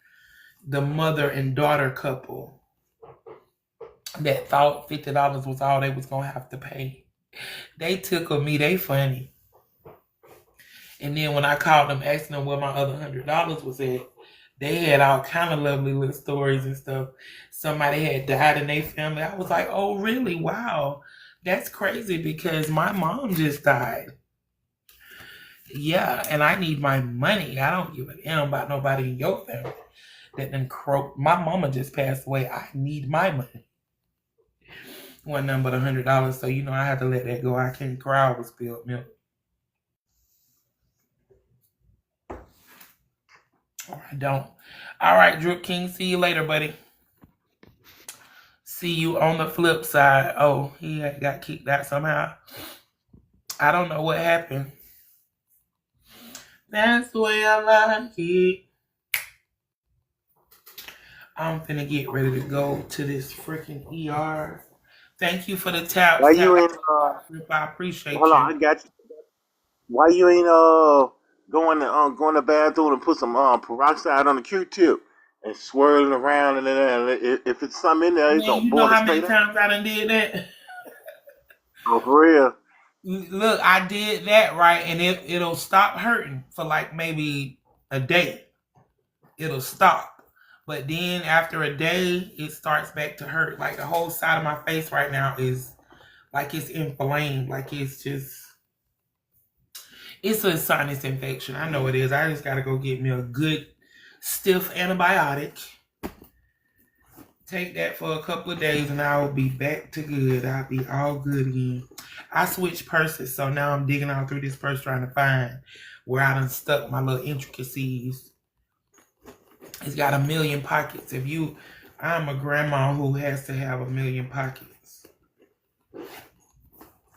The mother and daughter couple that thought $50 was all they was going to have to pay. They tickled me. They funny. And then when I called them asking them where my other $100 was at, they had all kind of lovely little stories and stuff. Somebody had died in their family. I was like, oh, really? Wow. That's crazy because my mom just died. Yeah, and I need my money. I don't give a damn about nobody in your family that then croak. My mama just passed away. I need my money. One number $100, so you know I had to let that go. I can't cry over spilled milk. Or I don't. All right, Drip King. See you later, buddy. See you on the flip side. Oh, he got kicked out somehow. I don't know what happened. That's the way I like it. I'm finna get ready to go to this freaking ER. Thank you for the tap. Why you ain't I appreciate hold you. on, I got you. Why you ain't going to the bathroom and put some peroxide on the Q-tip and swirling around and then if it's something in there, it's Man, gonna you know boil it how many straight out. times I done did that? Oh, for real. Look, I did that right, and it'll stop hurting for like maybe a day. It'll stop. But then after a day, it starts back to hurt. Like the whole side of my face right now is like it's inflamed. Like it's a sinus infection. I know it is. I just gotta go get me a good stiff antibiotic. Take that for a couple of days and I will be back to good. I'll be all good again. I switched purses, so now I'm digging all through this purse trying to find where I done stuck my little intricacies. It's got 1 million pockets. I'm a grandma who has to have 1 million pockets.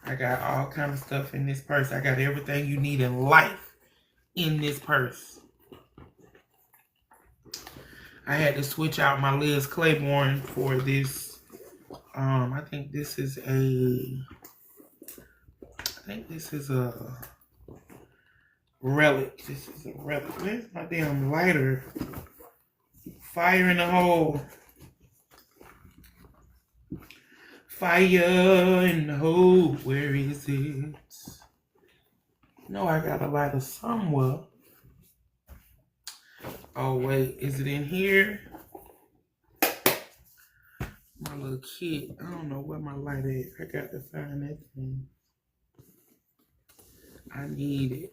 I got all kind of stuff in this purse. I got everything you need in life in this purse. I had to switch out my Liz Claiborne for this. I think this is a relic. This is a relic. Where's my damn lighter? Fire in the hole. Fire in the hole. Where is it? No, I got a lighter somewhere. Oh, wait. Is it in here? My little kit. I don't know where my light is. I got to find that thing. I need it.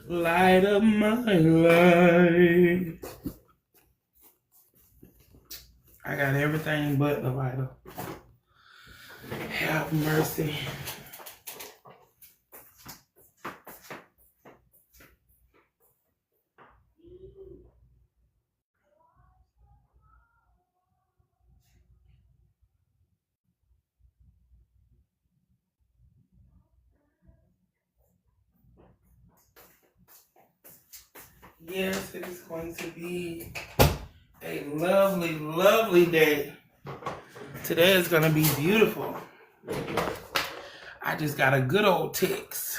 Light of my life. I got everything but the lighter. Have mercy. Yes, it is going to be a lovely, lovely day. Today is going to be beautiful. I just got a good old text.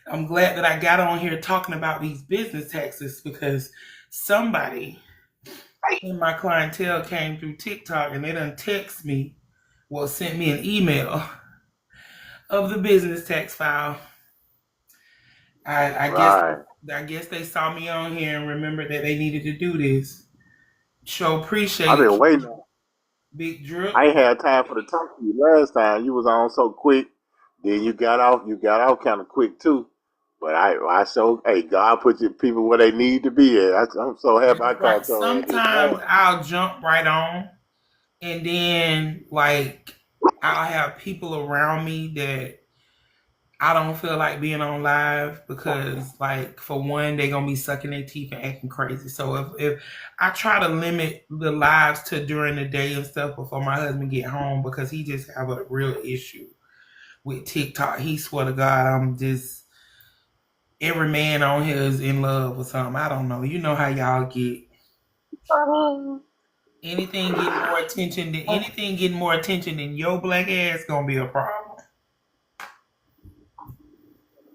I'm glad that I got on here talking about these business taxes because somebody in my clientele came through TikTok and they done text me, well, sent me an email of the business tax file. I guess they saw me on here and remembered that they needed to do this. So appreciate it. I've been waiting. Big Drip. I ain't had time for the talk to you last time. You was on so quick. Then you got off kind of quick too. But hey, God put your people where they need to be at. I'm so happy I called you. Sometimes I'll jump right on, and then like I'll have people around me that I don't feel like being on live because, like, for one, they're gonna be sucking their teeth and acting crazy. So if I try to limit the lives to during the day and stuff before my husband get home, because he just have a real issue with TikTok. He swear to God, I'm just every man on here is in love or something. I don't know. You know how y'all get. Anything getting more attention than your black ass gonna be a problem.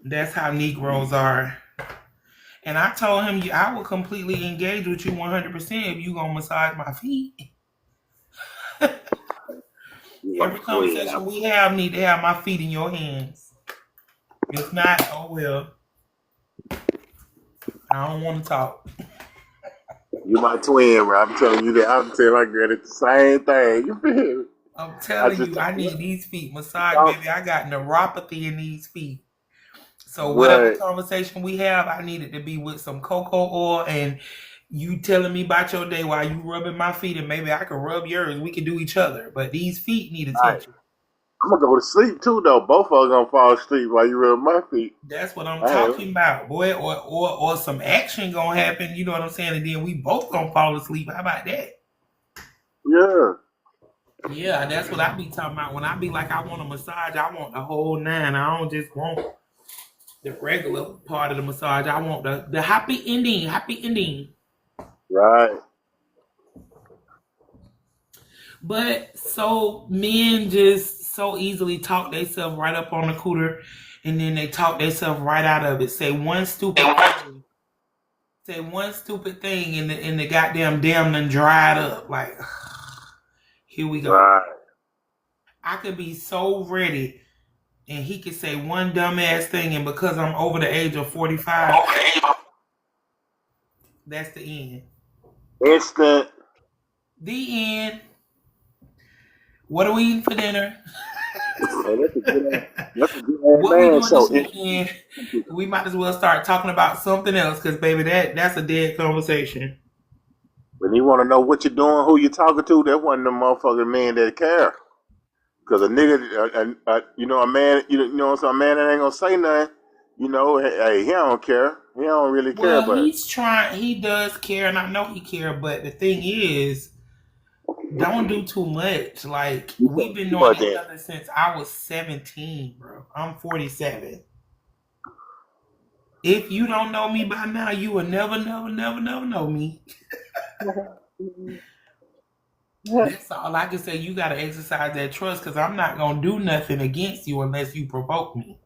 That's how Negroes are. And I told him I will completely engage with you 100% if you gonna massage my feet. Every conversation we have need to have my feet in your hands. If not, oh well. I don't want to talk. You my twin, bro. I'm telling you that. I'm telling my girl the same thing. You feel me? I'm telling you, I need these feet massaged, baby. I got neuropathy in these feet. So whatever conversation we have, I need it to be with some cocoa oil and you telling me about your day while you rubbing my feet, and maybe I can rub yours. We can do each other. But these feet need attention. I'm gonna go to sleep too, though. Both of us gonna fall asleep while you rub my feet. That's what I'm talking about, boy. Or some action gonna happen. You know what I'm saying? And then we both gonna fall asleep. How about that? Yeah. Yeah, that's what I be talking about. When I be like, I want a massage, I want the whole nine. I don't just want the regular part of the massage. I want the happy ending. Right. But so men just so easily talk themselves right up on the cooter, and then they talk themselves right out of it. Say one stupid thing, and the goddamn dam done dried up. Like, here we go. Right. I could be so ready, and he could say one dumbass thing, and because I'm over the age of 45, that's the end. Instant. The end. What are we eating for dinner? That's a good What we doing this weekend? We might as well start talking about something else, because baby, that's a dead conversation. When you want to know what you're doing, who you're talking to, that wasn't the motherfucking man that care. Because a nigga, a man, so a man that ain't gonna say nothing, hey, he don't care. He don't really care. Well, he's trying. He does care, and I know he care. But the thing is, don't do too much. Like, we've been knowing each other since I was 17, bro. I'm 47. If you don't know me by now, you will never know me. That's all I can say. You got to exercise that trust, because I'm not going to do nothing against you unless you provoke me.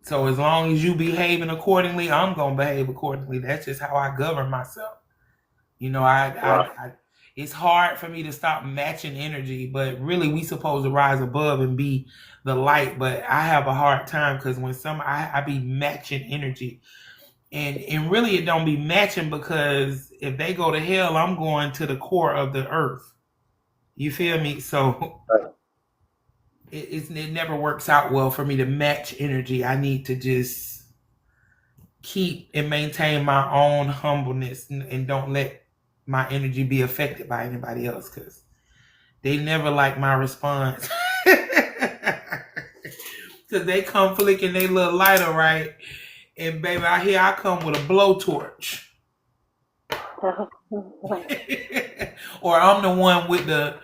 So as long as you behaving accordingly, I'm going to behave accordingly. That's just how I govern myself. It's hard for me to stop matching energy, but really we supposed to rise above and be the light. But I have a hard time because when I be matching energy, and really it don't be matching, because if they go to hell, I'm going to the core of the earth. You feel me? So it never works out well for me to match energy. I need to just keep and maintain my own humbleness and don't let my energy be affected by anybody else, because they never like my response. Because they come flicking their little lighter, right? And baby, here I come with a blowtorch. Or I'm the one with the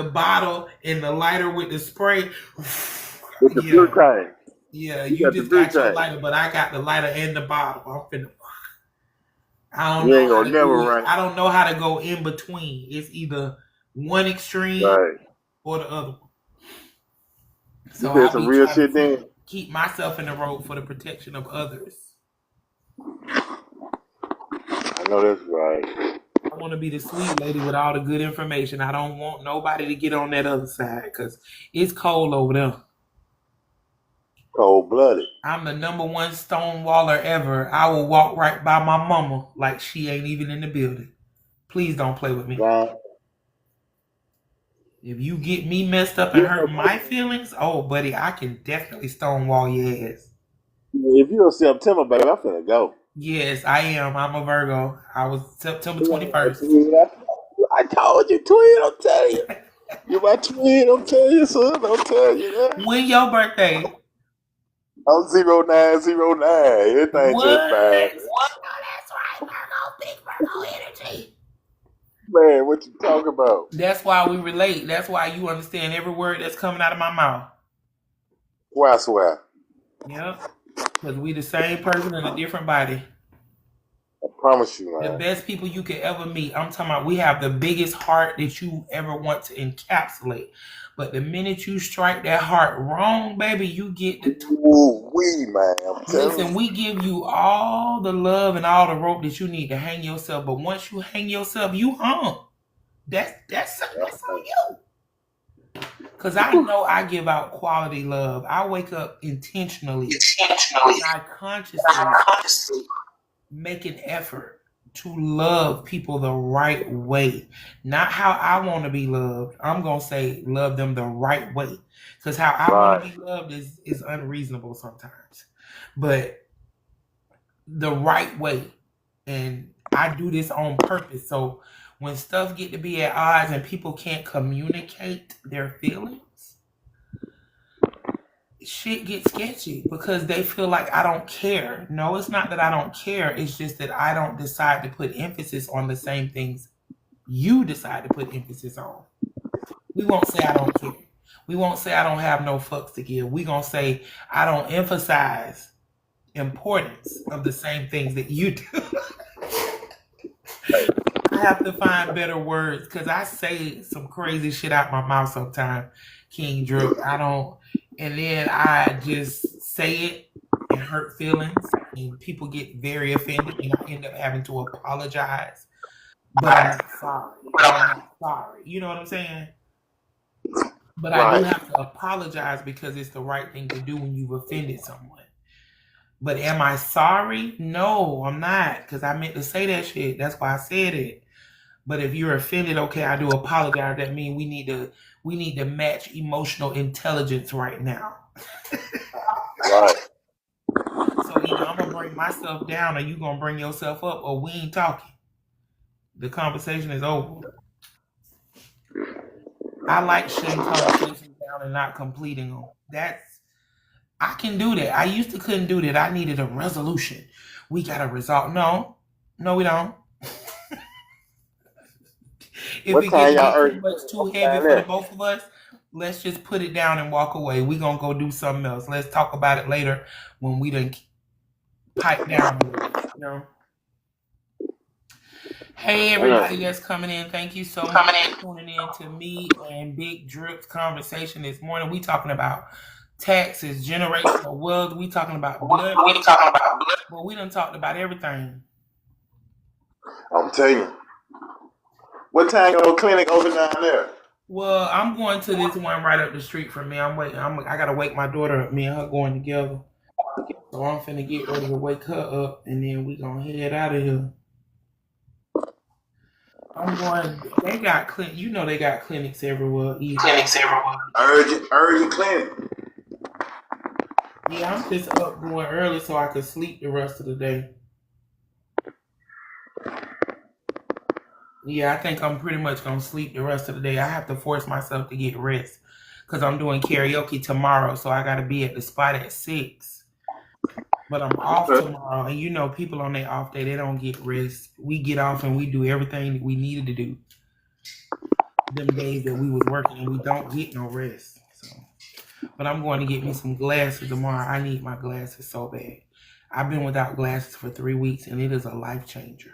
bottle and the lighter with the spray. With the blue kind. Yeah, you just got your lighter, but I got the lighter and the bottle. I'm finna. I don't know how to go in between. It's either one extreme or the other one. So you did some real shit then. Keep myself in the road for the protection of others. I know that's right. I want to be the sweet lady with all the good information. I don't want nobody to get on that other side, because it's cold over there. Cold-blooded. I'm the number one stonewaller ever. I will walk right by my mama like she ain't even in the building. Please don't play with me. Right. If you get me messed up and hurt my feelings, oh, buddy, I can definitely stonewall your ass. If you're September, baby, I'm finna go. Yes, I am. I'm a Virgo. I was September 21st. I told you, twin. I'm telling you. You my twin. Don't tell you, son. Don't tell you that. When your birthday? I'm 0909. Everything just What? fine. Oh, that's right, Virgo. Big Virgo energy. Man, what you talking about? That's why we relate. That's why you understand every word that's coming out of my mouth. Swear, swear. Yep. Because we the same person in a different body. I promise you, The man. best people you could ever meet. I'm talking about we have the biggest heart that you ever want to encapsulate. But the minute you strike that heart wrong, baby, you get the... Ooh, wee, man. I'm telling Listen, you. we give you all the love and all the rope that you need to hang yourself. But once you hang yourself, you hung. That's on you. Because I know I give out quality love. I wake up intentionally. And I consciously make an effort to love people the right way. Not how I want to be loved. I'm going to say love them the right way. Because how I want to Right. be loved is unreasonable sometimes. But the right way. And I do this on purpose. So when stuff get to be at odds and people can't communicate their feelings, shit gets sketchy because they feel like I don't care. No, it's not that I don't care. It's just that I don't decide to put emphasis on the same things you decide to put emphasis on. We won't say I don't care. We won't say I don't have no fucks to give. We gonna say I don't emphasize importance of the same things that you do. I have to find better words because I say some crazy shit out my mouth sometimes, King Drew. I don't, and then I just say it and hurt feelings, and people get very offended, and I end up having to apologize. But I'm not sorry. I'm not sorry. You know what I'm saying? But I do Right. have to apologize because it's the right thing to do when you've offended someone. But am I sorry? No, I'm not, because I meant to say that shit. That's why I said it. But if you're offended, okay, I do apologize. That means we need to match emotional intelligence right now. Right. So either I'm gonna bring myself down or you gonna bring yourself up, or we ain't talking. The conversation is over. I like shutting conversations down and not completing them. I can do that. I used to couldn't do that. I needed a resolution. We got to resolve. No, we don't. If What it get time y'all way too early much, too heavy down for the there? both of us, let's just put it down and walk away. We gonna go do something else. Let's talk about it later when we done pipe down a little bit. You know. Hey everybody that's coming in, thank you so much for tuning in to me and Big Drip's conversation this morning. We talking about taxes, generational wealth. We talking about blood. But we done talked about everything. I'm telling you. What time your clinic open down there? Well, I'm going to this one right up the street from me. I'm waiting. I gotta wake my daughter up. Me and her going together. So I'm finna get ready to wake her up, and then we gonna head out of here. I'm going. They got clinic. You know they got clinics everywhere. Urgent clinic. Yeah, I'm just up going early so I can sleep the rest of the day. Yeah, I think I'm pretty much gonna sleep the rest of the day. I have to force myself to get rest because I'm doing karaoke tomorrow, so I gotta be at the spot at 6. But I'm off tomorrow, and you know, people on their off day, they don't get rest. We get off and we do everything that we needed to do. Them days that we was working and we don't get no rest. So, but I'm going to get me some glasses tomorrow. I need my glasses so bad. I've been without glasses for 3 weeks, and it is a life changer.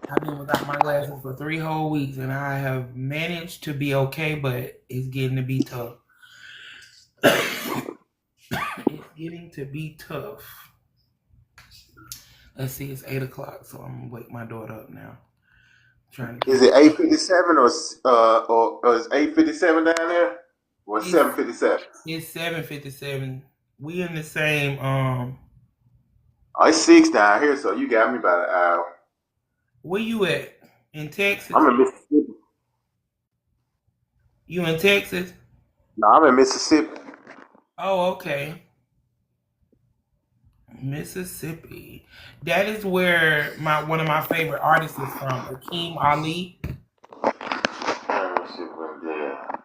I've been without my glasses for 3 whole weeks, and I have managed to be okay, but it's getting to be tough. It's getting to be tough. Let's see, it's 8 o'clock, so I'm gonna wake my daughter up now. Is it 8:57 or is 8:57 down there? Or 7:57? It's 7:57. We in the same Oh, it's 6 down here, so you got me by the hour. Where you at? In Texas? I'm in Mississippi. You in Texas? No, I'm in Mississippi. Oh, okay. Mississippi. That is where one of my favorite artists is from, Akeem Ali.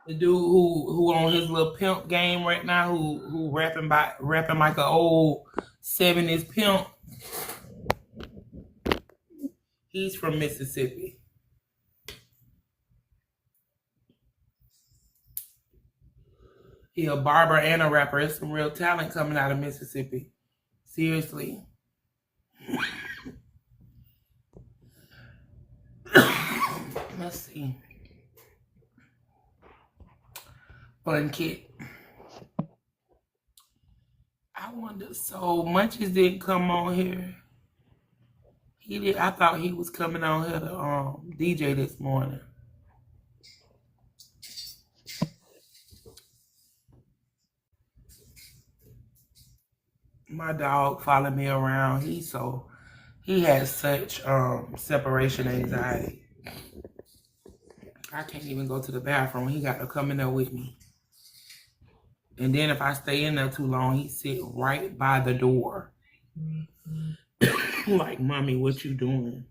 The dude who on his little pimp game right now, who rapping like an old 70s pimp. He's from Mississippi. He a barber and a rapper. There's some real talent coming out of Mississippi. Seriously. Let's see. Fun kid. I wonder, so Munchies didn't come on here. He did. I thought he was coming on here to DJ this morning. My dog followed me around. He has such separation anxiety. I can't even go to the bathroom. He got to come in there with me. And then if I stay in there too long, he sit right by the door. Like, mommy, what you doing?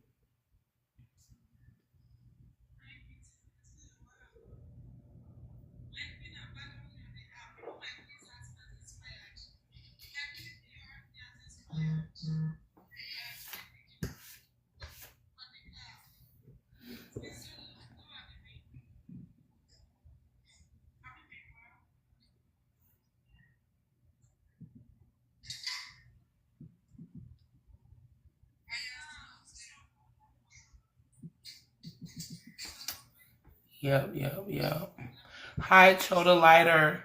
Yep. Hi, Choda Lighter.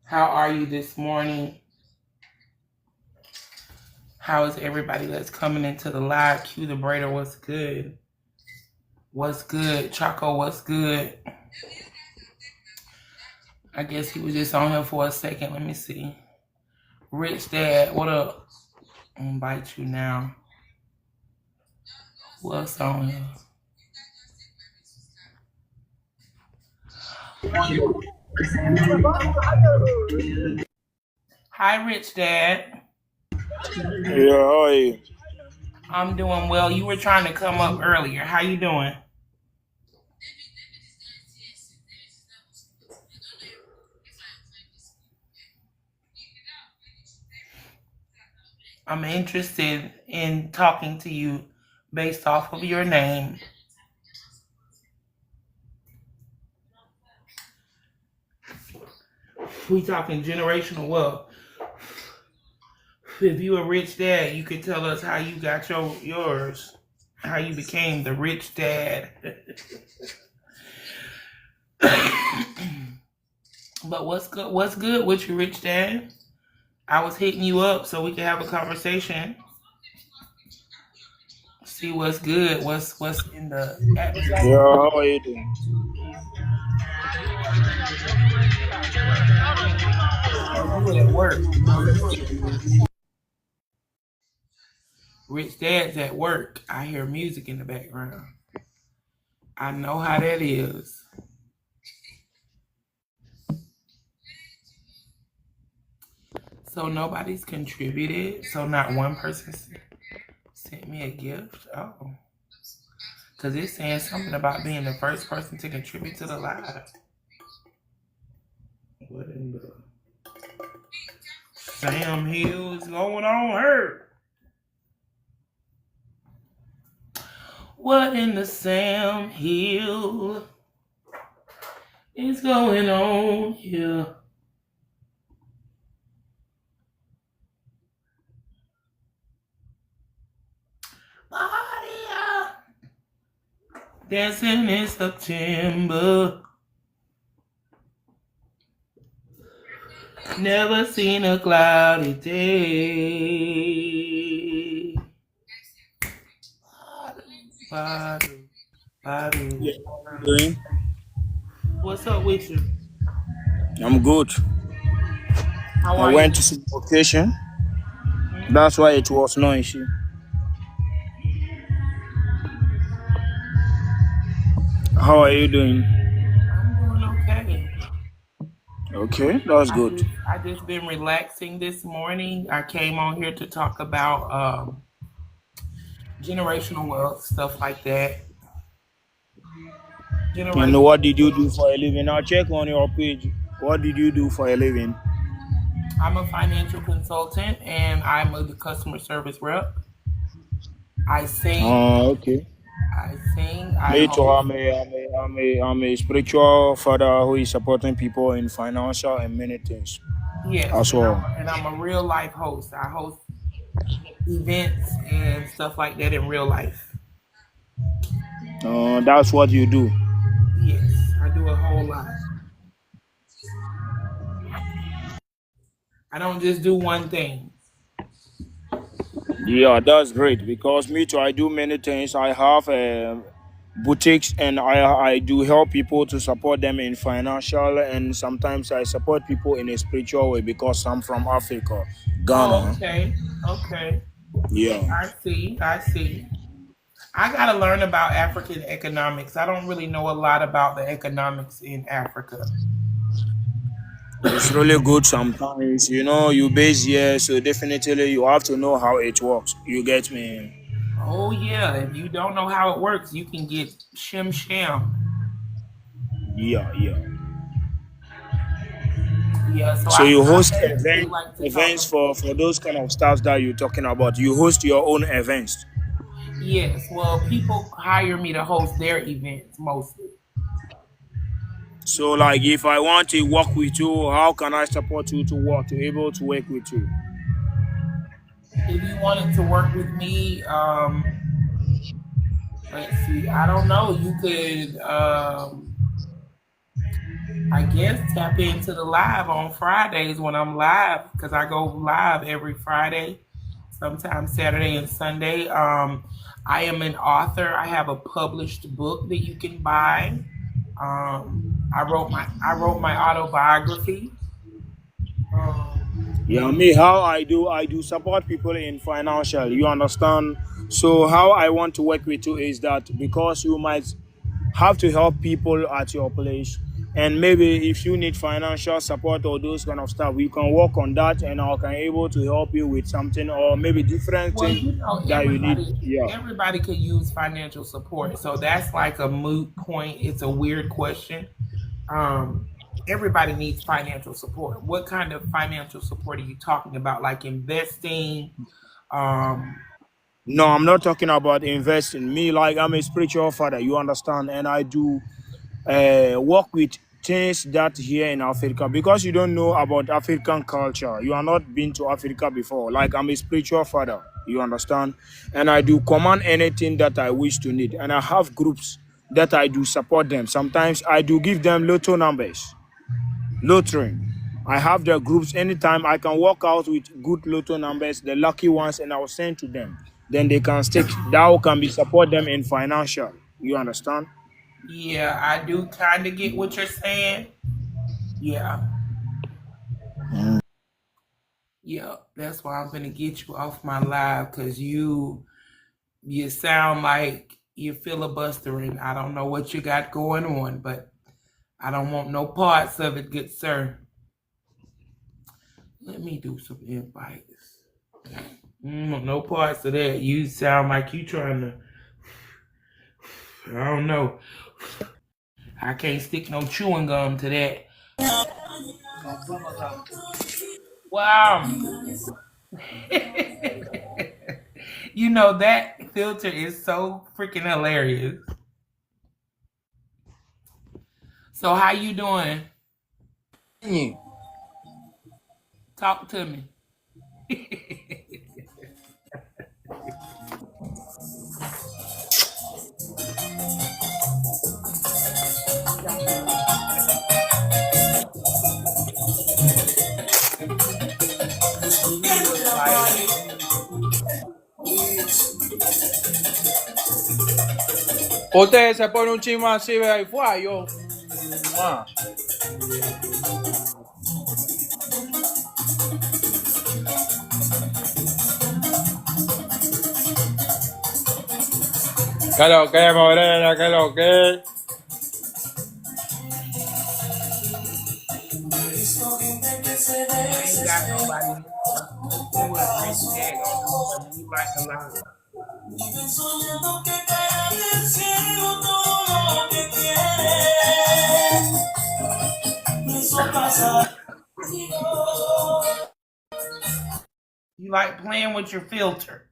How are you this morning? How is everybody that's coming into the live? Q the Braider, what's good? What's good? Choco, what's good? I guess he was just on here for a second. Let me see. Rich Dad, what up? I'm gonna bite you now. What's on here? Hi, Rich Dad. Yeah, how are you? I'm doing well. You were trying to come up earlier. How you doing? I'm interested in talking to you based off of your name. We talking generational wealth. If you a rich dad, you could tell us how you got yours, how you became the rich dad. But what's good with you, rich dad? I was hitting you up so we can have a conversation. See what's good, what's in the atmosphere. Yeah, how are you doing? You at work. Rich Dad's at work. I hear music in the background. I know how that is. So nobody's contributed. So not one person sent me a gift. Oh. Because it's saying something about being the first person to contribute to the live. What in the Sam Hill is going on here? What in the Sam Hill is going on here? Maria, dancing in September. Never seen a cloudy day. Badu. Yeah, how are you doing? What's up with you? I'm good. How I are went you? to see location. That's why it was no issue. How are you doing? I'm doing okay. Okay, that's good. I just been relaxing this morning. I came on here to talk about generational wealth, stuff like that. And Generational what did you do wealth. for a living? I'll check on your page. What did you do for a living? I'm a financial consultant and I'm a customer service rep. I sing, Oh, okay. I Me too. host. I'm a spiritual father who is supporting people in financial and many things Yes, as well. and I'm a real life host. I host events and stuff like that in real life. That's what you do. Yes, I do a whole lot. I don't just do one thing. Yeah, that's great because me too. I do many things. I have boutiques and I do help people to support them in financial and sometimes I support people in a spiritual way because I'm from Africa, Oh, Ghana. okay. Okay. Yeah. I see. I see. I got to learn about African economics. I don't really know a lot about the economics in Africa. It's really good sometimes. You know, you base here, so definitely you have to know how it works. You get me? Oh, yeah. If you don't know how it works, you can get sham. Yeah, yeah. Yeah, so So you I host basically like to talk events about. for those kind of stuff that you're talking about. You host your own events. Yes, well, people hire me to host their events mostly. So like if I want to work with you, how can I support you to work to able to work with you? If you wanted to work with me, let's see, I don't know. You could, I guess, tap into the live on Fridays when I'm live because I go live every Friday, sometimes Saturday and Sunday. I am an author. I have a published book that you can buy. I wrote my autobiography. Um, Yeah, me how I do support people in financial. You understand? So how I want to work with you is that because you might have to help people at your place, and maybe if you need financial support or those kind of stuff, we can work on that, and I can able to help you with something or maybe different well, thing you know, that you need. Yeah. everybody could use financial support, so that's like a moot point. It's a weird question. Um, Everybody needs financial support. What kind of financial support are you talking about? Like investing? Um, No, I'm not talking about investing. Me, like I'm a spiritual father, you understand, and I do work with things that here in Africa because you don't know about African culture. You are not been to Africa before. Like I'm a spiritual father, you understand, and I do command anything that I wish to need, and I have groups that I do support them. Sometimes I do give them lotto numbers, lottery. I have the groups anytime I can walk out with good lotto numbers, the lucky ones, and I'll send to them. Then they can stick. That can be support them in financial. You understand? yeah, I do kind of get what you're saying. Yeah, yeah. That's why I'm gonna get you off my live because you sound like you're filibustering. I don't know what you got going on, but I don't want no parts of it, good sir. Let me do some invites. No parts of that. You sound like you trying to. I don't know. I can't stick no chewing gum to that. No bubble gum. Wow. You know that filter is so freaking hilarious. So how you doing? Talk to me. You look like Ustedes se ponen un chisme así, ve ahí fue yo. Que lo que, morena, que lo que. I ain't got nobody this week. Let's see what Rich Dad gonna do for me. He like a lot. You like playing with your filter.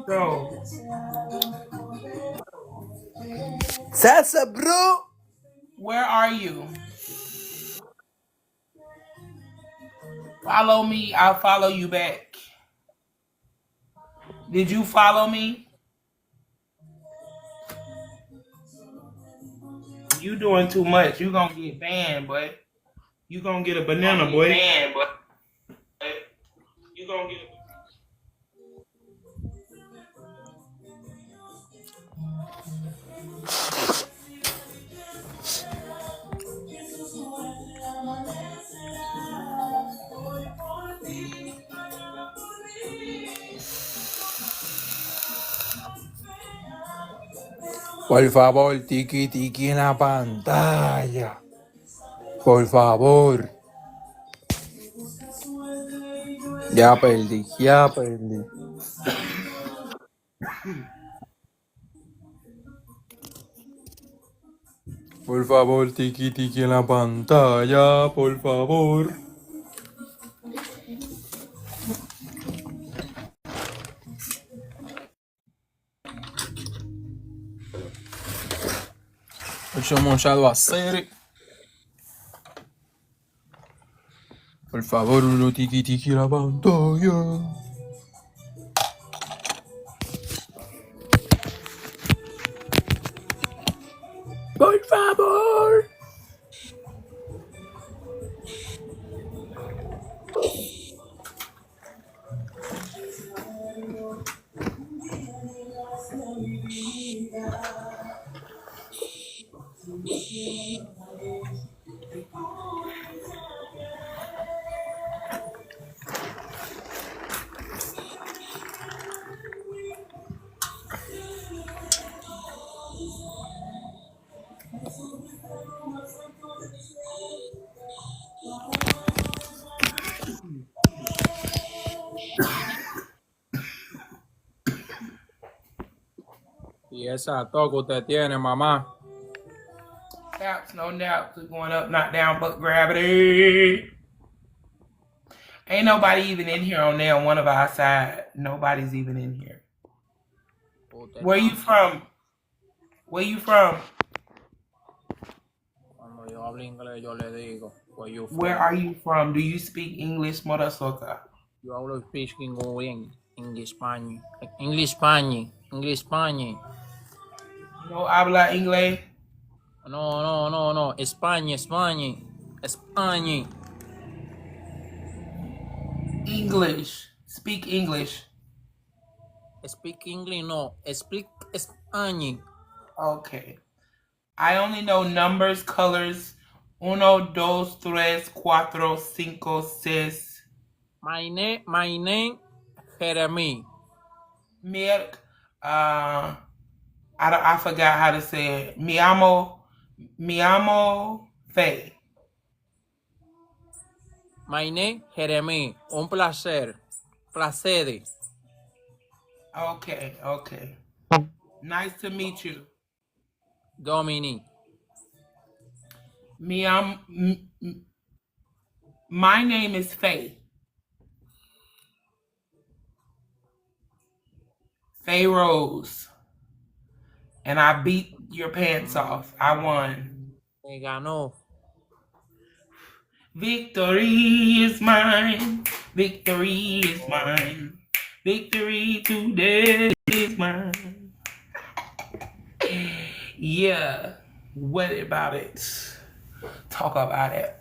So, Salsa, bro. where are you? Follow me. I'll follow you back. Did you follow me? You doing too much. You gonna get banned, boy. You gonna get a banana, boy. Banned, boy. You gonna get a Por favor, tiki tiki en la pantalla. Por favor. Ya perdí, ya perdí. Por favor, tiki tiki en la pantalla, por favor. Hoy hemos echado a hacer. Por favor, uno tiki tiki en la pantalla. Por favor. Y esa toca usted tiene, mamá. naps, no naps. We're going up, not down, but gravity. Ain't nobody even in here on there. One of our side. Nobody's even in here. Where you from? Where you from? Cuando yo hablo inglés, yo le digo, where you from? Where are you from? Do you speak English, Motherfucker? Yo hablo speaking bien, English Spanish. English Spanish. English Spanish. No habla inglés? No. España. English. Speak English. Speak English, no. Speak Spanish. Okay. I only know numbers, colors. 1, 2, 3, 4, 5, 6. My name, Jeremy. Milk. I forgot how to say it. Mi amo Faye. My name, Jeremy. Un placer. Placer. Okay. Nice to meet you. Dominic. My name is Faye. Faye Rose. And I beat your pants off. I won. Me ganó. Victory is mine. Victory is mine. Victory today is mine. Yeah. What about it? Talk about it.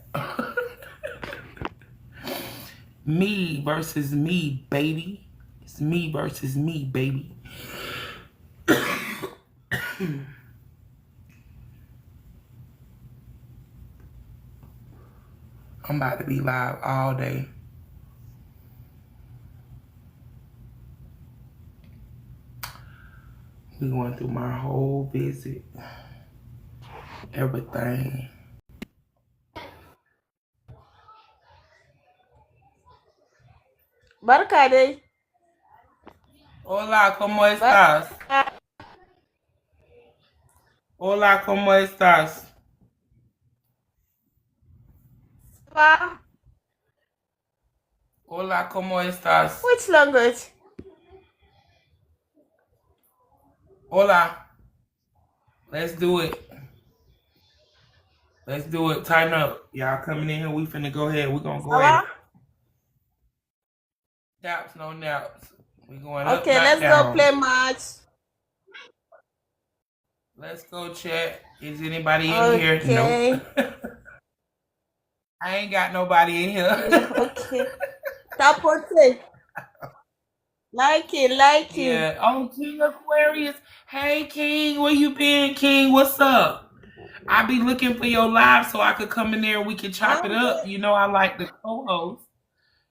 Me versus me, baby. It's me versus me, baby. I'm about to be live all day. We going through my whole visit. Everything. Barka dai. Hola, ¿cómo estás? Hola, ¿cómo estás? Hola, ¿cómo estás? Which language? Hola. Let's do it. Let's do it. Tighten up. Y'all coming in here. We finna go ahead. We're gonna go ahead. Naps, no naps. We going up, Okay, not let's down. go play match. Let's go chat. Is anybody in here? Nope. I ain't got nobody in here. Yeah, okay. Tapote. Like it. Yeah. Oh, King Aquarius. Hey, King. Where you been, King? What's up? I be looking for your live so I could come in there and we can chop it up. You know I like the co-host.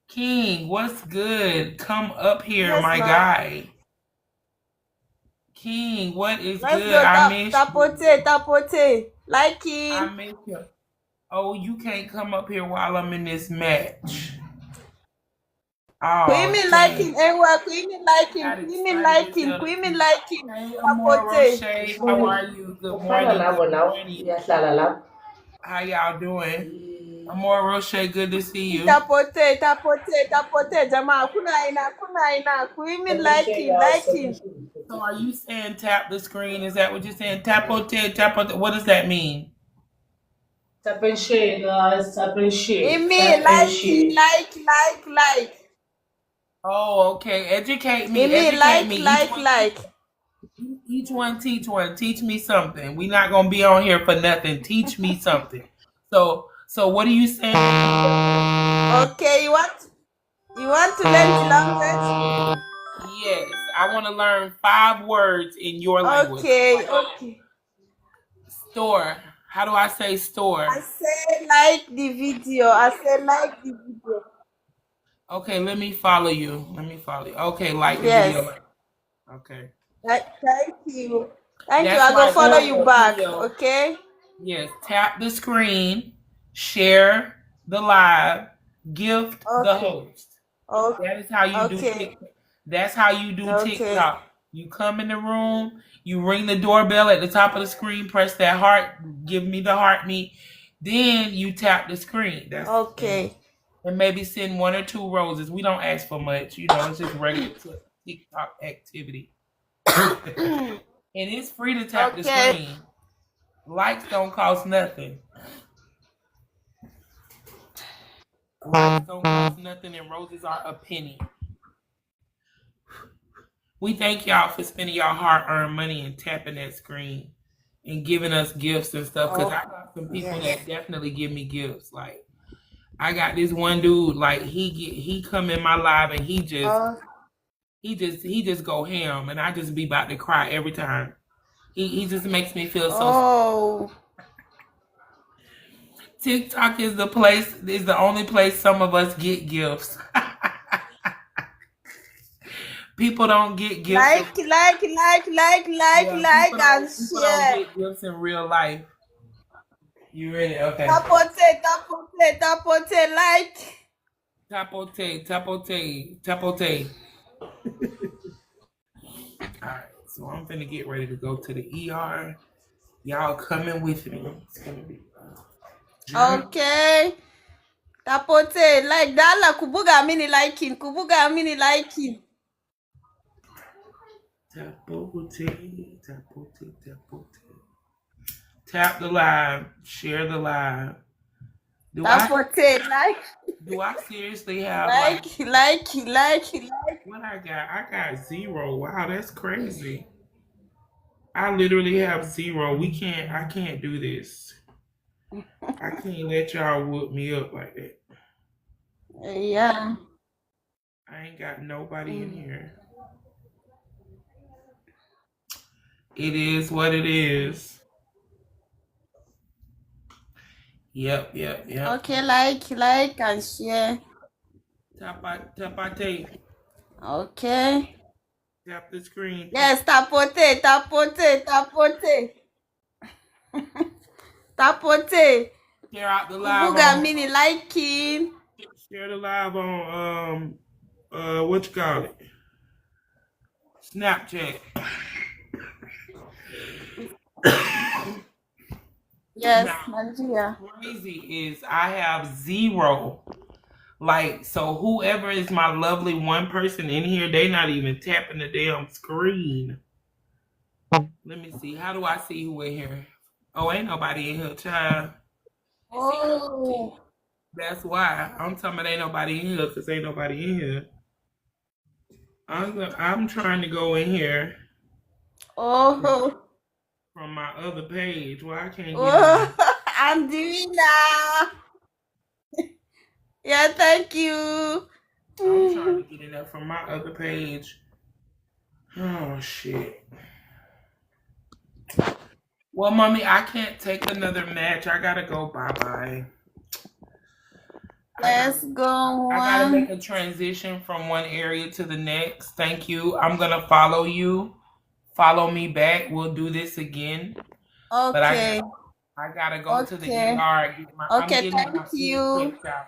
King, what's good? Come up here, Yes, my ma'am. guy. King, what is Let's good? go. I miss you. Tapote. Like it. I miss you. Oh, you can't come up here while I'm in this match. Oh, Queen liking everywhere. Queen liking. Hey, Amor Roche, how are you? Good morning. How y'all doing? Amor Roche, good to see you. Tapote. Jama, kuna ina. Queen liking. So are you saying tap the screen? Is that what you're saying? Tapote. What does that mean? Tap and share, guys. Tap and share. It mean like. Oh, okay. Educate me. It mean Educate me. like. Each one teach one. Teach me something. We're not gonna be on here for nothing. Teach me something. So what are you saying? Okay, you want to learn the language? Yes, I want to learn 5 words in your language. Okay. Store. How do I say store? I say like the video. Okay, let me follow you. Okay, like the Yes. video. Okay. Thank you. I That's go my follow video. you back. Okay. Yes, tap the screen, share the live, gift the host. Okay. That is how you do TikTok. That's how you do TikTok. You come in the room, you ring the doorbell at the top of the screen, press that heart, give me the heart me, then you tap the screen. That's okay. And maybe send 1 or 2 roses. We don't ask for much, it's just regular TikTok activity. And it's free to tap the screen. Likes don't cost nothing. Likes don't cost nothing, and roses are a penny. We thank y'all for spending y'all hard-earned money and tapping that screen and giving us gifts and stuff. Because I got some people that definitely give me gifts. Like, I got this one dude. Like, he come in my live and he just go ham, and I just be about to cry every time. He just makes me feel so. TikTok is the only place some of us get gifts. People don't get gifts. Like, and share. People don't get gifts in real life. You ready? Okay. Tapote, like. Tapote. Alright, so I'm finna get ready to go to the ER. Y'all coming with me. It's gonna be okay. Tapote, like dala kubuga mini liking. Tapote. Tap the live. Share the live. Tapote, like. Do I seriously have like? What I got? I got 0. Wow, that's crazy. I literally have 0. I can't do this. I can't let y'all whoop me up like that. Yeah. I ain't got nobody in here. It is what it is. Yep. Okay, like and share. Tapate. Okay. Tap the screen. Yes, tapote, tapote, tapote. Tapote. Share out the live Kubuga on. mini liking. Share the live on what you call it? Snapchat. Yes, Now, Nigeria. crazy is I have 0. Like, so whoever is my lovely one person in here, they not even tapping the damn screen. Let me see. How do I see who in here? Oh, ain't nobody in here, child. Oh. That's why. I'm talking about ain't nobody in here because ain't nobody in here. I'm trying to go in here. Oh. From my other page. Well, I can't get Oh. in. I'm doing that. Yeah, thank you. I'm trying to get in there from my other page. Oh, shit. Well, mommy, I can't take another match. I gotta go. Bye-bye. Let's go. I gotta make a transition from one area to the next. Thank you. I'm gonna follow you. Follow me back. We'll do this again. Okay. But I gotta go to the ER. I'm Okay, getting my thank you. food checked out.